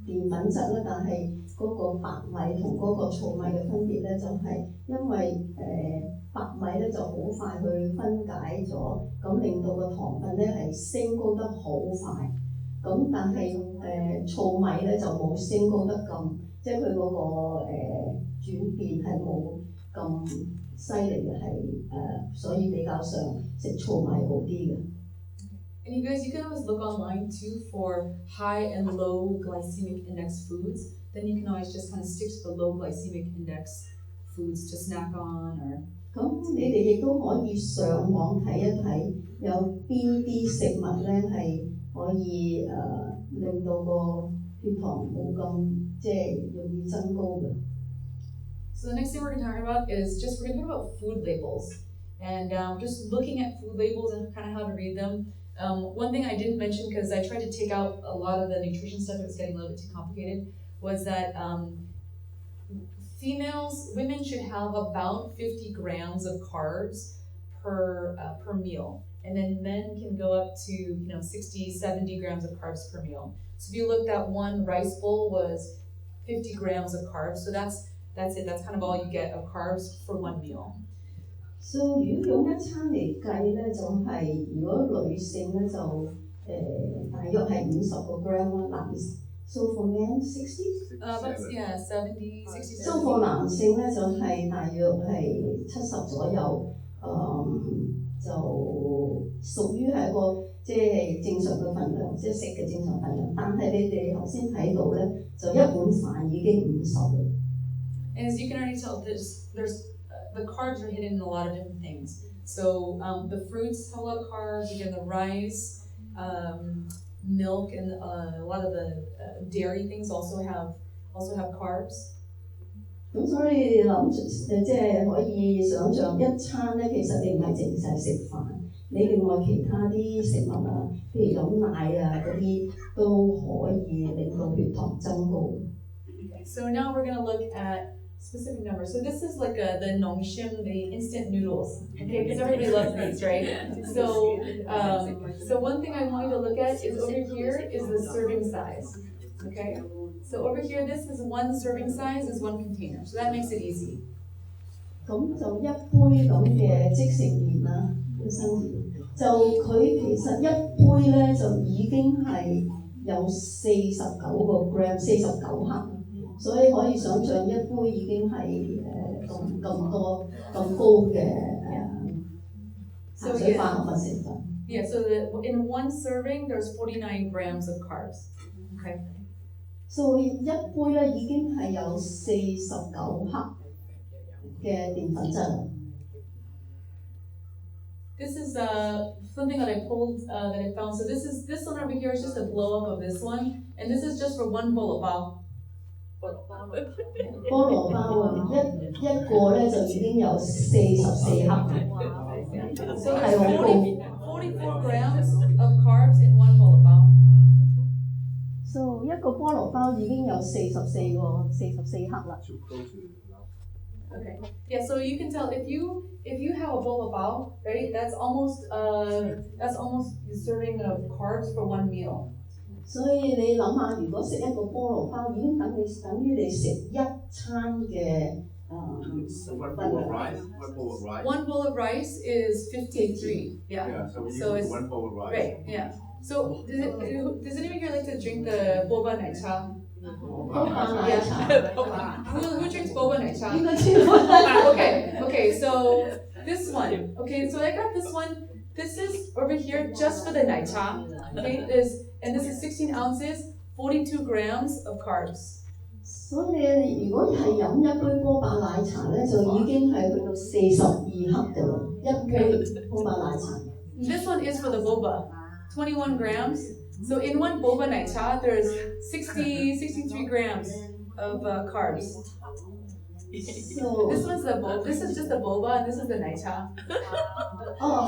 澱粉質啦，但係嗰個白米同嗰個糙米嘅分別咧，就係因為白米咧就好快去分解咗，咁令到個糖分咧係升高得好快。咁但係糙米咧就冇升高得咁，即係佢嗰個轉變係冇咁犀利嘅，所以比較上食糙米好啲嘅。And you guys, you can always look online too for high and low glycemic index foods. Then you can always just kind of stick to the low glycemic index foods to snack on or. 咁你哋亦都可以上網睇一睇，有邊啲食物咧係可以令到個血糖冇咁即係容易增高嘅。So the next thing we're going to talk about is we're going to talk about food labels and just looking at food labels and kind of how to read them. One thing I didn't mention because I tried to take out a lot of the nutrition stuff, it was getting a little bit too complicated, was that women should have about 50 grams of carbs per meal. And then men can go up to 60, 70 grams of carbs per meal. So if you look, that one rice bowl was 50 grams of carbs. So that's it. That's kind of all you get of carbs for one meal. So 如果用一餐嚟計咧，就係如果女性咧就大約係50個 gram 啦，So for men 60？ 70, 60. So for 男性咧就係大約係70左右，就屬於係一個即係正常嘅份量，即係食嘅正常份量。但係你哋頭先睇到咧，就一碗飯已經50啦。And as you can already tell, there's the carbs are hidden in a lot of different things. So the fruits have a lot of carbs. Again, the rice, milk, and a lot of the dairy things also have carbs. 咁所以你諗即係可以想像一餐咧，其實你唔係淨係食飯，你另外其他啲食物啊，譬如飲奶啊嗰啲都可以令到血糖增高。Okay, so now we're going to look at specific numbers. So this is like the nongshim, the instant noodles, okay? Because everybody loves these, right? So one thing I want you to look at is over here is the serving size, okay? So over here, this is one serving size is one container, so that makes it easy. 咁就一杯咁嘅即食麵啦，嘅生麵，就佢其實一杯咧就已經係有49個 gram， 49克。所以可以想像一杯已經係咁多咁高嘅碳水化合物成分。Yeah, so in one serving there's 49 grams of carbs. Okay. 所以一杯咧已經係有49克嘅澱粉質。This is something that I pulled that I found. So this one over here is just a blow up of this one, and this is just for one bowl of bao. 菠蘿包啊，一個咧就已經有44克，所以係好高。44 grams of carbs in one bowl of bao. So 一個菠蘿包已經有44克啦。Okay. Yeah. So you can tell if you have a bowl of bao, right? That's almost the serving of carbs for one meal. 所以你諗下，如果食一個菠蘿包，已經等於你食一餐嘅One bowl of rice. One bowl of rice is 53. Yeah. Yeah. So So it's one bowl of rice. right. Yeah. So does anyone here like to drink the boba 奶茶？ Who drinks boba 奶茶？ Okay, so this one. Okay, so I got this one. This is over here just for the 奶茶. Okay, and this is 16 ounces, 42 grams of carbs. 所以如果係飲一杯波霸奶茶咧，就已經係去到42克㗎啦，一杯波霸奶茶。This one is for the boba, 21 grams. So in one boba 奶茶, there's 63 grams of carbs. So this one's the boba. This is just the boba, and this is the 奶茶.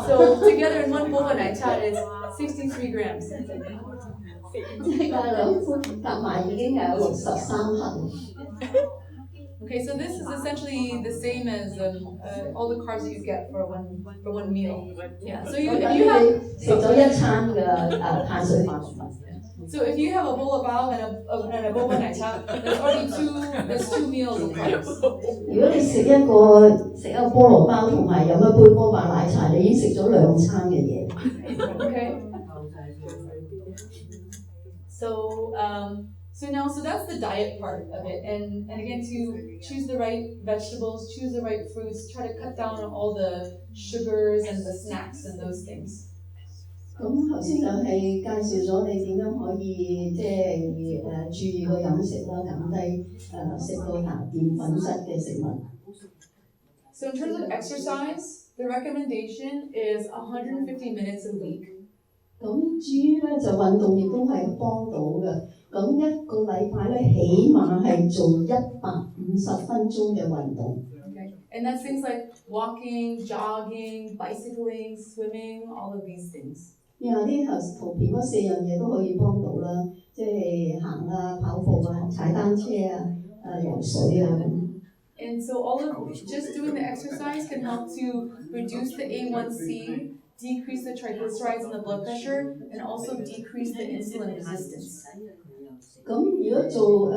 So together in one boba 奶茶is 63 grams. 即係兩杯夾埋已經有63克。Okay, so this is essentially the same as all the carbs that you get for one meal. Yeah. So you have 食咗一餐嘅碳水化合物。So if you have a bowl of bao and a boba 奶茶, there's two meals of carbs. 如果你食一個菠蘿包同埋飲一杯波霸奶茶，你已經食咗兩餐嘅嘢。Okay. So that's the diet part of it, and again, to choose the right vegetables, choose the right fruits, try to cut down on all the sugars and the snacks and those things. 咁頭先就係介紹咗你點樣可以即係注意個飲食啦，減低食到澱粉質嘅食物。So in terms of exercise, the recommendation is 150 minutes a week. 咁至於咧就運動亦都係幫到嘅。咁一個禮拜咧起碼係做150分鐘嘅運動。Okay, and that's things like walking, jogging, bicycling, swimming, all of these things. 啲圖片嗰4樣嘢都可以幫到啦，即係行啊、跑步啊、踩單車啊、游水啊咁。And so all of just doing the exercise can help to reduce the A1C, decrease the triglycerides and the blood pressure, and also decrease the insulin resistance. 咁如果做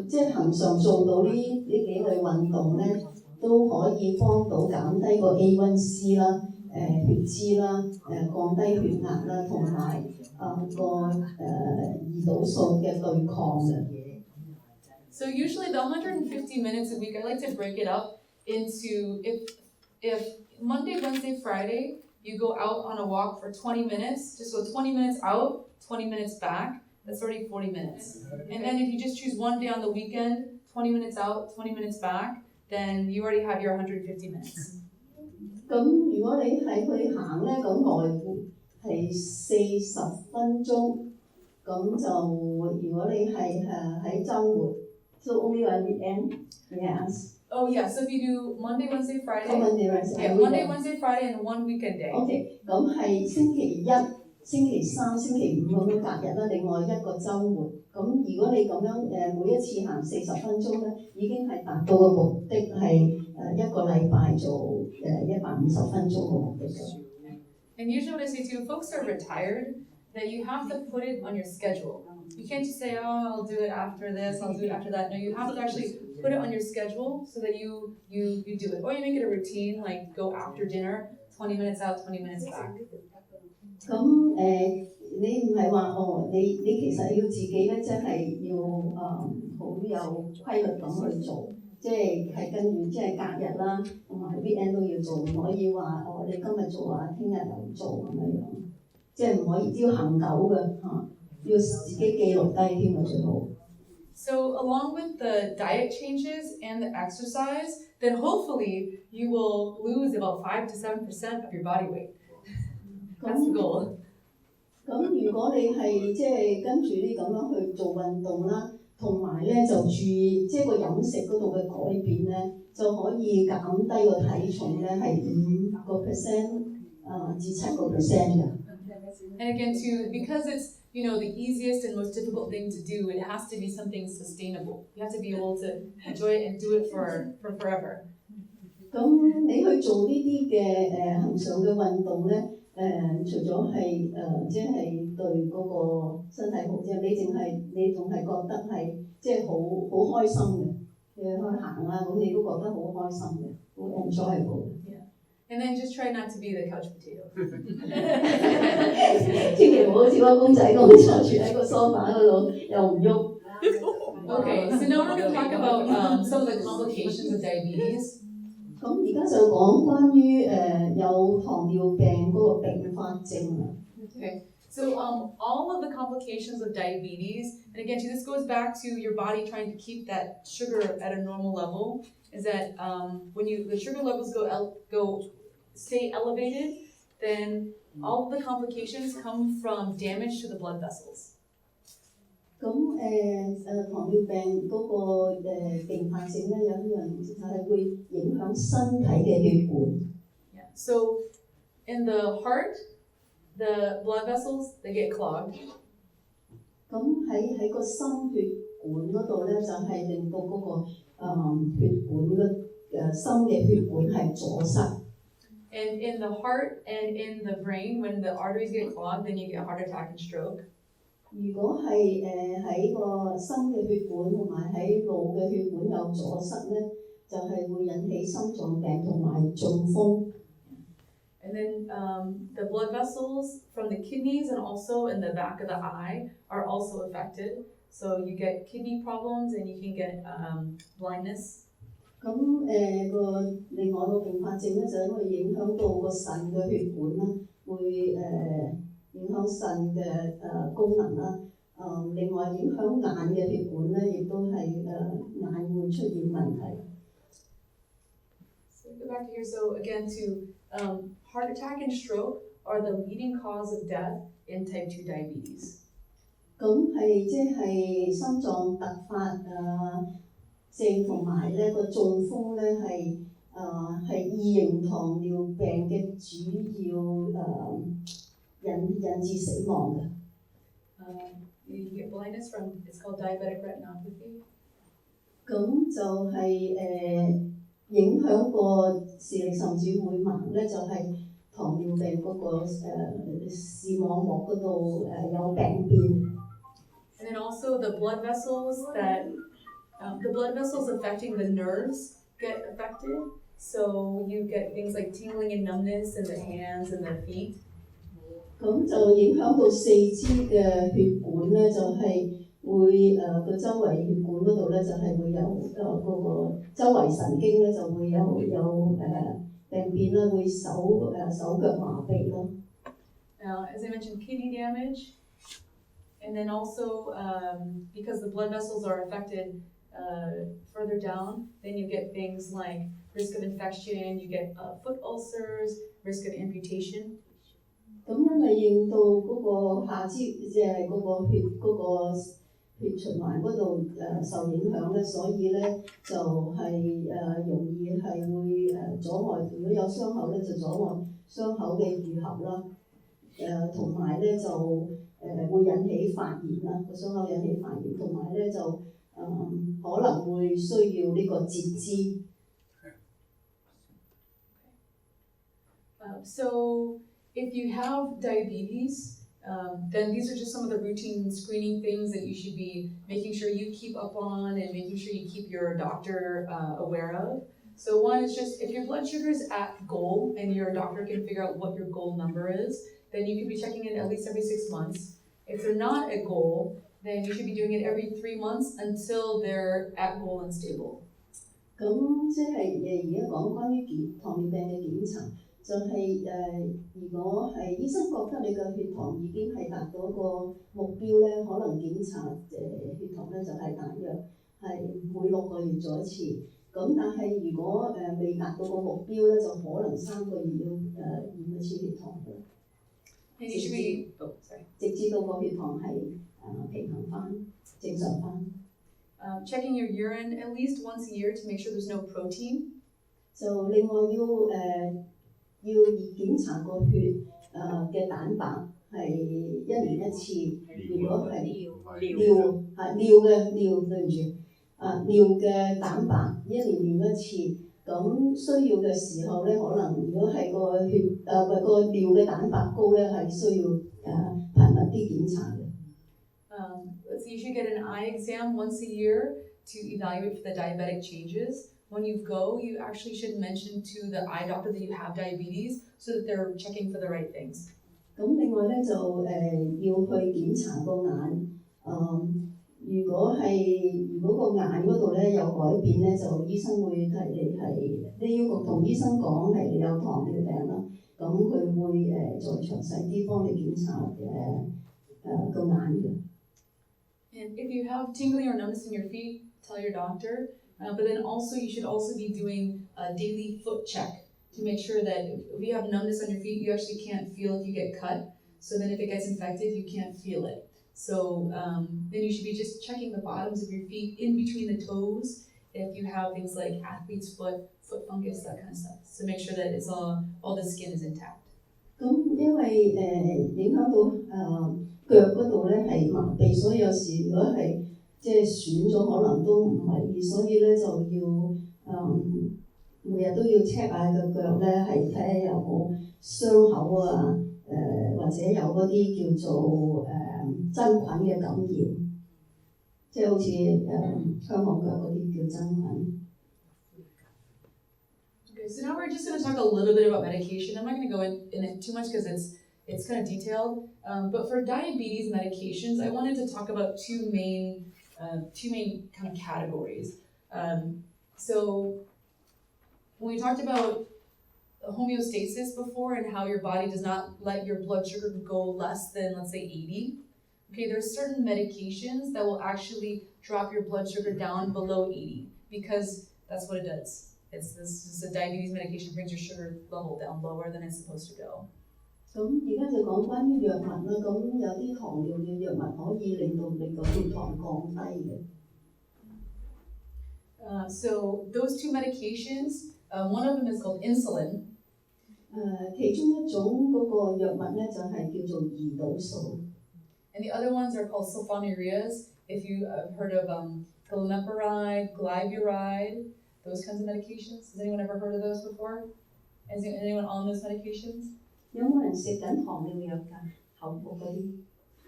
即係恆常做到呢幾類運動咧，都可以幫到減低個 A1C 啦、血脂啦、降低血壓啦，同埋個胰島素嘅對抗嘅。So usually the 150 minutes a week, I like to break it up into if Monday, Wednesday, Friday, you go out on a walk for 20 minutes, just go 20 minutes out, 20 minutes back, that's already 40 minutes. And then if you just choose one day on the weekend, 20 minutes out, 20 minutes back, then you already have your 150 minutes. 咁如果你係去行咧，咁來回係40分鐘，咁就如果你係喺週末 ，so only on weekend, yes. Oh yeah, so if you do Monday, Wednesday, Friday, Monday, Wednesday, Friday, and one weekend day. OK， 咁係星期一、星期三、星期五咁樣隔日啦，另外一個週末。咁如果你咁樣每一次行40分鐘咧，已經係達到個目的係一個禮拜做150分鐘嘅目的㗎。And usually what I say to folks who are retired, that you have to put it on your schedule. You can't just say, oh, I'll do it after this, I'll do it after that. No, you have to actually put it on your schedule so that you do it. Or you make it a routine, like go after dinner, 20 minutes out, 20 minutes back. 咁你唔係話你其實要自己咧，即係要好有規律咁去做，即係跟住即係隔日啦，同埋 weekend 都要做，唔可以話你今日做啊，聽日又做咁樣，即係唔可以要恒久嘅嚇，要自己記錄低添啊最好。So along with the diet changes and the exercise, then hopefully you will lose about 5 to 7% of your body weight. That's the goal. 咁如果你係即係跟住呢咁樣去做運動啦，同埋咧就注意即係個飲食嗰度嘅改變咧，就可以減低個體重咧係5%至7%嘅。And again, too, because it's the easiest and most difficult thing to do, it has to be something sustainable. You have to be able to enjoy it and do it for forever. 咁你去做呢啲嘅恆常嘅運動咧？除咗係即係對嗰個身體好之外，你仲係覺得係即係好開心嘅。你去行啊，咁你都覺得好開心嘅，好 enjoyable 嘅。And then just try not to be the couch potato. 千祈唔好似個公仔咁坐住喺個梳化嗰度又唔喐。Okay, so now we're going to talk about some of the complications of diabetes. 咁而家就講關於有糖尿病嗰個併發症啊。Okay, so all of the complications of diabetes, and again, this goes back to your body trying to keep that sugar at a normal level, is that when the sugar levels stay elevated, then all of the complications come from damage to the blood vessels. 咁糖尿病嗰個併發症咧，有一樣就係會影響身體嘅血管。Yeah. So in the heart, the blood vessels they get clogged. 咁喺個心血管嗰度咧，就係令到嗰個血管心嘅血管係阻塞。And in the heart and in the brain, when the arteries get clogged, then you get heart attack and stroke. 如果係喺個心嘅血管同埋喺腦嘅血管有阻塞咧，就係會引起心臟病同埋中風。And then the blood vessels from the kidneys and also in the back of the eye are also affected. So you get kidney problems and you can get blindness. 咁另外個併發症咧，就因為影響到個腎嘅血管啦，會影響腎嘅功能啦。另外影響眼嘅血管咧，亦都係眼會出現問題。So go back to here. So again, to heart attack and stroke are the leading cause of death in type 2 diabetes. 咁係即係心臟突發症同埋咧個中風咧係二型糖尿病嘅主要引致死亡嘅。You get blindness from it's called diabetic retinopathy. 咁就係影響個視力甚至會盲咧，就係糖尿病嗰個視網膜嗰度有病變。And then also the blood vessels affecting the nerves get affected. So you get things like tingling and numbness in the hands and the feet. 咁就影響到四肢嘅血管咧，就係會個周圍血管嗰度咧，就係會有嗰個周圍神經咧就會有病變啦，會手腳麻痹咯。As I mentioned, kidney damage, and then also because the blood vessels are affected further down, then you get things like risk of infection, you get foot ulcers, risk of amputation. 咁因為令到嗰個下肢即係嗰個血循環嗰度受影響咧，所以咧就係容易係會阻礙，如果有傷口咧就阻礙傷口嘅愈合啦，同埋咧就會引起發炎啦，個傷口引起發炎，同埋咧就可能會需要呢個截肢。So if you have diabetes, then these are just some of the routine screening things that you should be making sure you keep up on and making sure you keep your doctor aware of. So one is just if your blood sugar is at goal and your doctor can figure out what your goal number is, then you could be checking it at least every 6 months. If they're not at goal, then you should be doing it every 3 months until they're at goal and stable. 咁即係而家講關於糖尿病嘅檢查。就係如果係醫生覺得你嘅血糖已經係達到個目標咧，可能檢查血糖咧就係大約係每6個月做一次。咁但係如果未達到個目標咧，就可能3個月要驗一次血糖嘅。直至到個血糖係平衡翻、正常翻。Checking your urine at least once a year to make sure there's no protein. 就另外要檢查個血嘅蛋白係1年1次，如果係尿嘅蛋白1年驗1次，咁需要嘅時候咧，可能如果係個尿嘅蛋白高咧，係需要頻密啲檢查嘅。So you should get an eye exam once a year to evaluate for the diabetic changes. when you go, you actually should mention to the eye doctor that you have diabetes so that they're checking for the right things. 咁另外咧就要去檢查個眼，如果個眼嗰度咧有改變咧，就醫生會提你要同醫生講係你有糖尿病啦，咁佢會再詳細啲幫你檢查個眼嘅。And if you have tingling or numbness in your feet, tell your doctor. But then also you should also be doing a daily foot check to make sure that if you have numbness on your feet, you actually can't feel if you get cut. So then if it gets infected, you can't feel it. So then you should be just checking the bottoms of your feet in between the toes if you have things like athlete's foot fungus, that kind of stuff. So make sure that it's all the skin is intact. 咁因為影響到腳嗰度咧係麻痹，所以有時如果係即係損咗，可能都唔係意，所以咧就要每日都要 check 下個腳咧，係睇下有冇傷口啊，或者有嗰啲叫做真菌嘅感染，即係好似香港腳嗰啲叫真菌。Okay, so now we're just going to talk a little bit about medication. I'm not going to go in it too much because it's kind of detailed. But for diabetes medications, I wanted to talk about two main kind of categories. So when we talked about homeostasis before and how your body does not let your blood sugar go less than, let's say, 80. Okay, there's certain medications that will actually drop your blood sugar down below 80 because that's what it does. This is a diabetes medication brings your sugar level down lower than it's supposed to go. 咁而家就講關於藥物啦，咁有啲糖尿嘅藥物可以令到你個血糖降低嘅。So those two medications, one of them is called insulin. 其中一種嗰個藥物咧就係叫做胰島素。And the other ones are called sulfonylureas. If you have heard of glimepiride, glyburide, those kinds of medications. Has anyone ever heard of those before? Is anyone on those medications? 有冇人食緊糖尿藥㗎？口服嗰啲。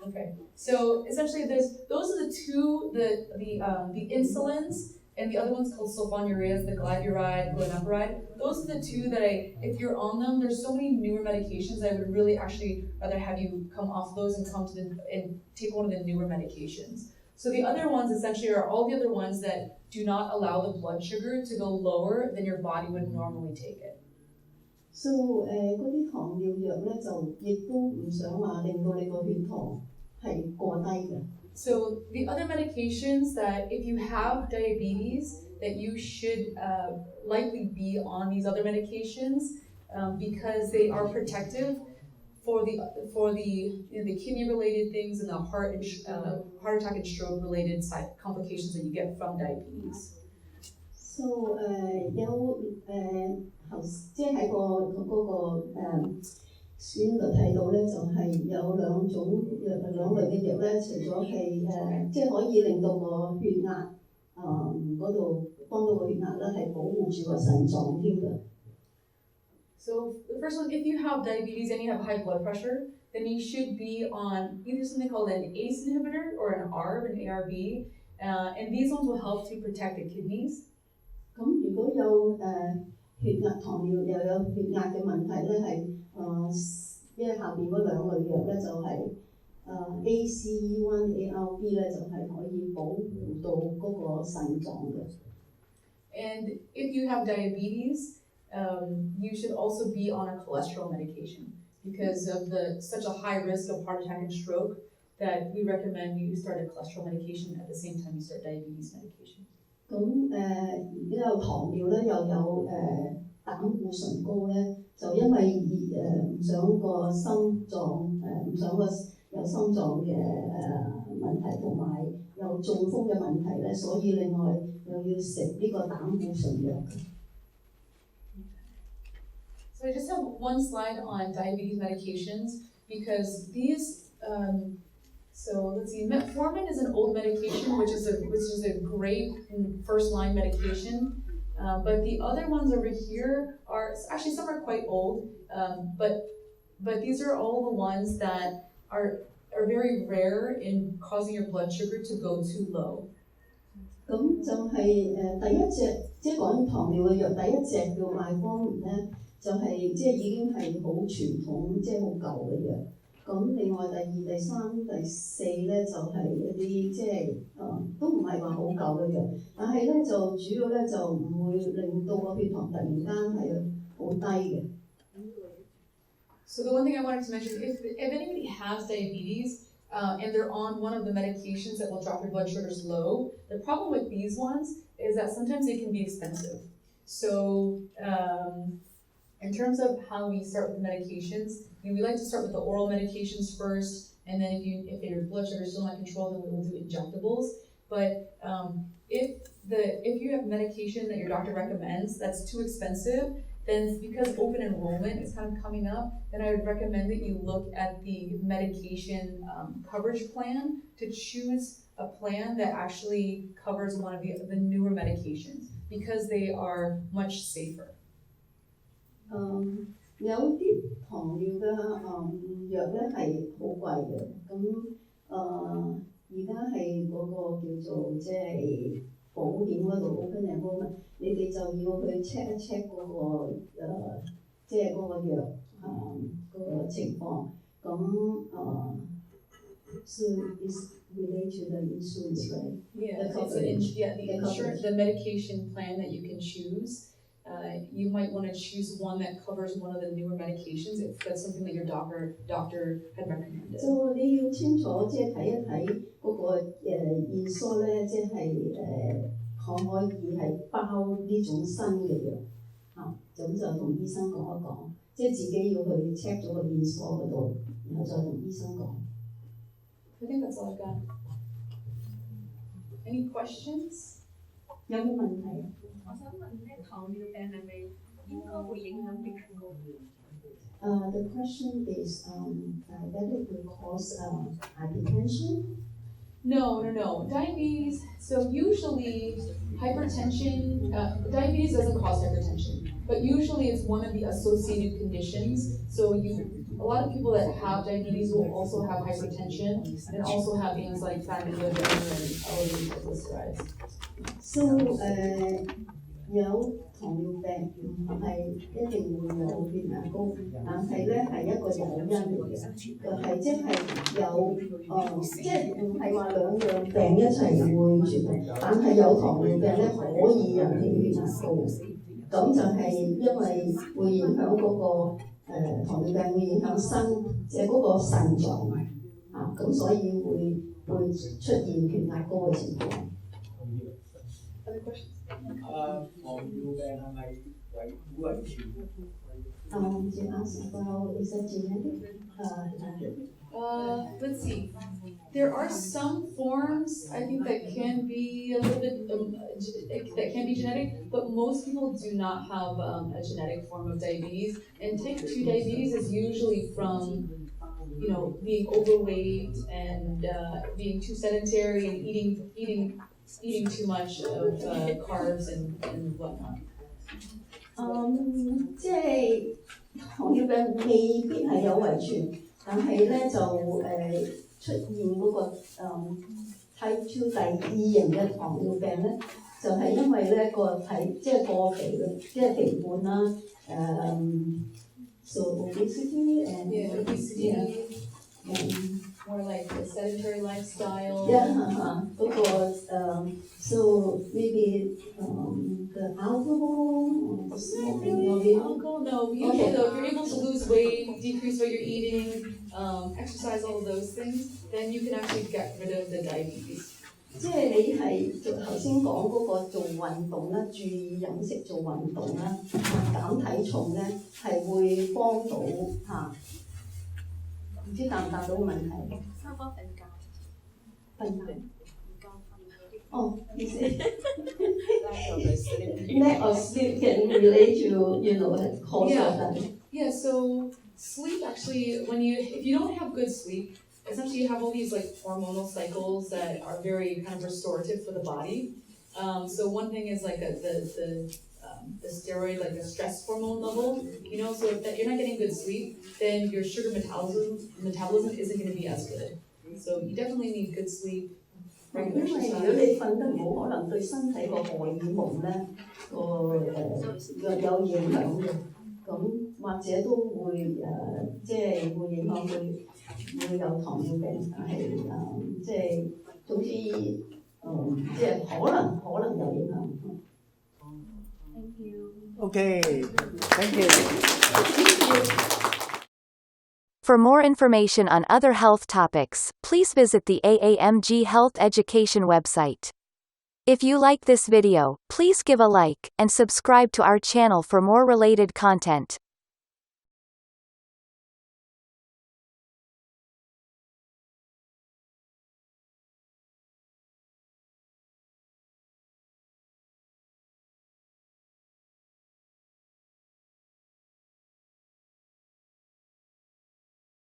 Okay, so essentially those are the two, the insulins, and the other one's called sulfonylureas, the glyburide, glimepiride. Those are the two that if you're on them, there's so many newer medications, I would really actually rather have you come off those and take one of the newer medications. So the other ones essentially are all the other ones that do not allow the blood sugar to go lower than your body would normally take it. So 嗰啲糖尿藥咧就亦都唔想話令到你個血糖係過低嘅。So the other medications that if you have diabetes, that you should likely be on these other medications because they are protective for the kidney-related things and the heart attack and stroke-related side complications that you get from diabetes. So 即係喺嗰個書度睇到咧，就係有兩類嘅藥咧，除咗係即係可以令到個血壓嗰度幫到個血壓咧，係保護住個腎臟添嘅。So the first one, if you have diabetes and you have high blood pressure, then you should be on either something called an ACE inhibitor or an ARB, an ARB, and these ones will help to protect the kidneys. 咁如果有血壓糖尿又有血壓嘅問題咧，係因為下邊嗰兩類藥咧就係ACE1、ARB 咧就係可以保護到嗰個腎臟嘅。And if you have diabetes, you should also be on a cholesterol medication because of such a high risk of heart attack and stroke that we recommend you start a cholesterol medication at the same time you start diabetes medication. 咁而家有糖尿咧，又有膽固醇高咧，就因為唔想個心臟唔想個有心臟嘅問題，同埋有中風嘅問題咧，所以另外又要食呢個膽固醇藥。So I just have one slide on diabetes medications because these. So let's see, metformin is an old medication, which is a great first line medication. But the other ones over here are actually some are quite old, but these are all the ones that are very rare in causing your blood sugar to go too low. 咁就係第一隻，即係講糖尿嘅藥，第一隻叫賣方面咧，就係即係已經係好傳統，即係好舊嘅藥。咁另外第二、第三、第四咧就係一啲即係都唔係話好舊嘅藥，但係咧就主要咧就唔會令到個血糖突然間係好低嘅。So the one thing I wanted to mention, if anybody has diabetes and they're on one of the medications that will drop your blood sugars low, the problem with these ones is that sometimes they can be expensive. So in terms of how we start with the medications, we like to start with the oral medications first, and then if your blood sugar is still not controlled, then we will do injectables. But if you have medication that your doctor recommends that's too expensive, then because open enrollment is kind of coming up, then I would recommend that you look at the medication coverage plan to choose a plan that actually covers one of the newer medications because they are much safer. 有啲糖尿嘅藥咧係好貴嘅，咁而家係嗰個叫做即係保險嗰度 open enrollment， 你哋就要去 check 一 check 嗰個即係嗰個藥嗰個情況，咁so is related to the insurance, right? Yeah, the medication plan that you can choose. You might want to choose one that covers one of the newer medications if that's something that your doctor had recommended. 就你要清楚即係睇一睇嗰個驗疏咧，即係可唔可以係包呢種新嘅藥嚇？咁就同醫生講一講，即係自己要去 check 咗個驗疏嗰度，然後再同醫生講。I think that's all I've got. Any questions? 有冇問題？我想問咧，糖尿病係咪應該會影響血糖？The question is, diabetic will cause hypertension? No. Diabetes. So usually, hypertension. Diabetes doesn't cause hypertension, but usually it's one of the associated conditions. So a lot of people that have diabetes will also have hypertension and also have things like fatty liver and elevated triglycerides. So 有糖尿病唔係一定會有血壓高，但係咧係一個誘因嚟嘅，就係即係有即係唔係話兩樣病一齊會傳病，但係有糖尿病咧可以引起血壓高，咁就係因為會影響嗰個糖尿病會影響即係嗰個腎臟啊，咁所以會出現血壓高嘅情況。Other questions? 糖尿病係咪遺傳？To ask about is that genetic? Let's see. There are some forms I think that can be a little bit that can be genetic, but most people do not have a genetic form of diabetes. And type 2 diabetes is usually from being overweight and being too sedentary and eating too much of carbs and whatnot. 即係糖尿病未必係有遺傳，但係咧就出現嗰個type 2第2型嘅糖尿病咧，就係因為咧即係過肥嘅，即係肥胖啦，so obesity and obesity and more like a sedentary lifestyle. So maybe the alcohol. Not really alcohol, no. Usually though, if you're able to lose weight, decrease what you're eating, exercise, all of those things, then you can actually get rid of the diabetes. 即係你係頭先講嗰個做運動啦，注意飲食做運動啦，減體重咧係會幫到嚇。唔知答唔答到問題？差唔多瞓覺。瞓覺。Oh, is it? Lack of sleep can relate to, cause of that. Yeah, so sleep actually, if you don't have good sleep, essentially you have all these like hormonal cycles that are very kind of restorative for the body. So one thing is like the steroid, like the stress hormone level, so if you're not getting good sleep, then your sugar metabolism isn't going to be as good. So you definitely need good sleep. 因為如果你瞓得唔好，可能對身體個荷爾蒙咧有影響嘅，咁或者都會即係會影響會有糖尿病，但係即係總之即係可能有影響。Thank you. Okay, thank you. For more information on other health topics, please visit the AAMG Health Education website. If you like this video, please give a like, and subscribe to our channel for more related content.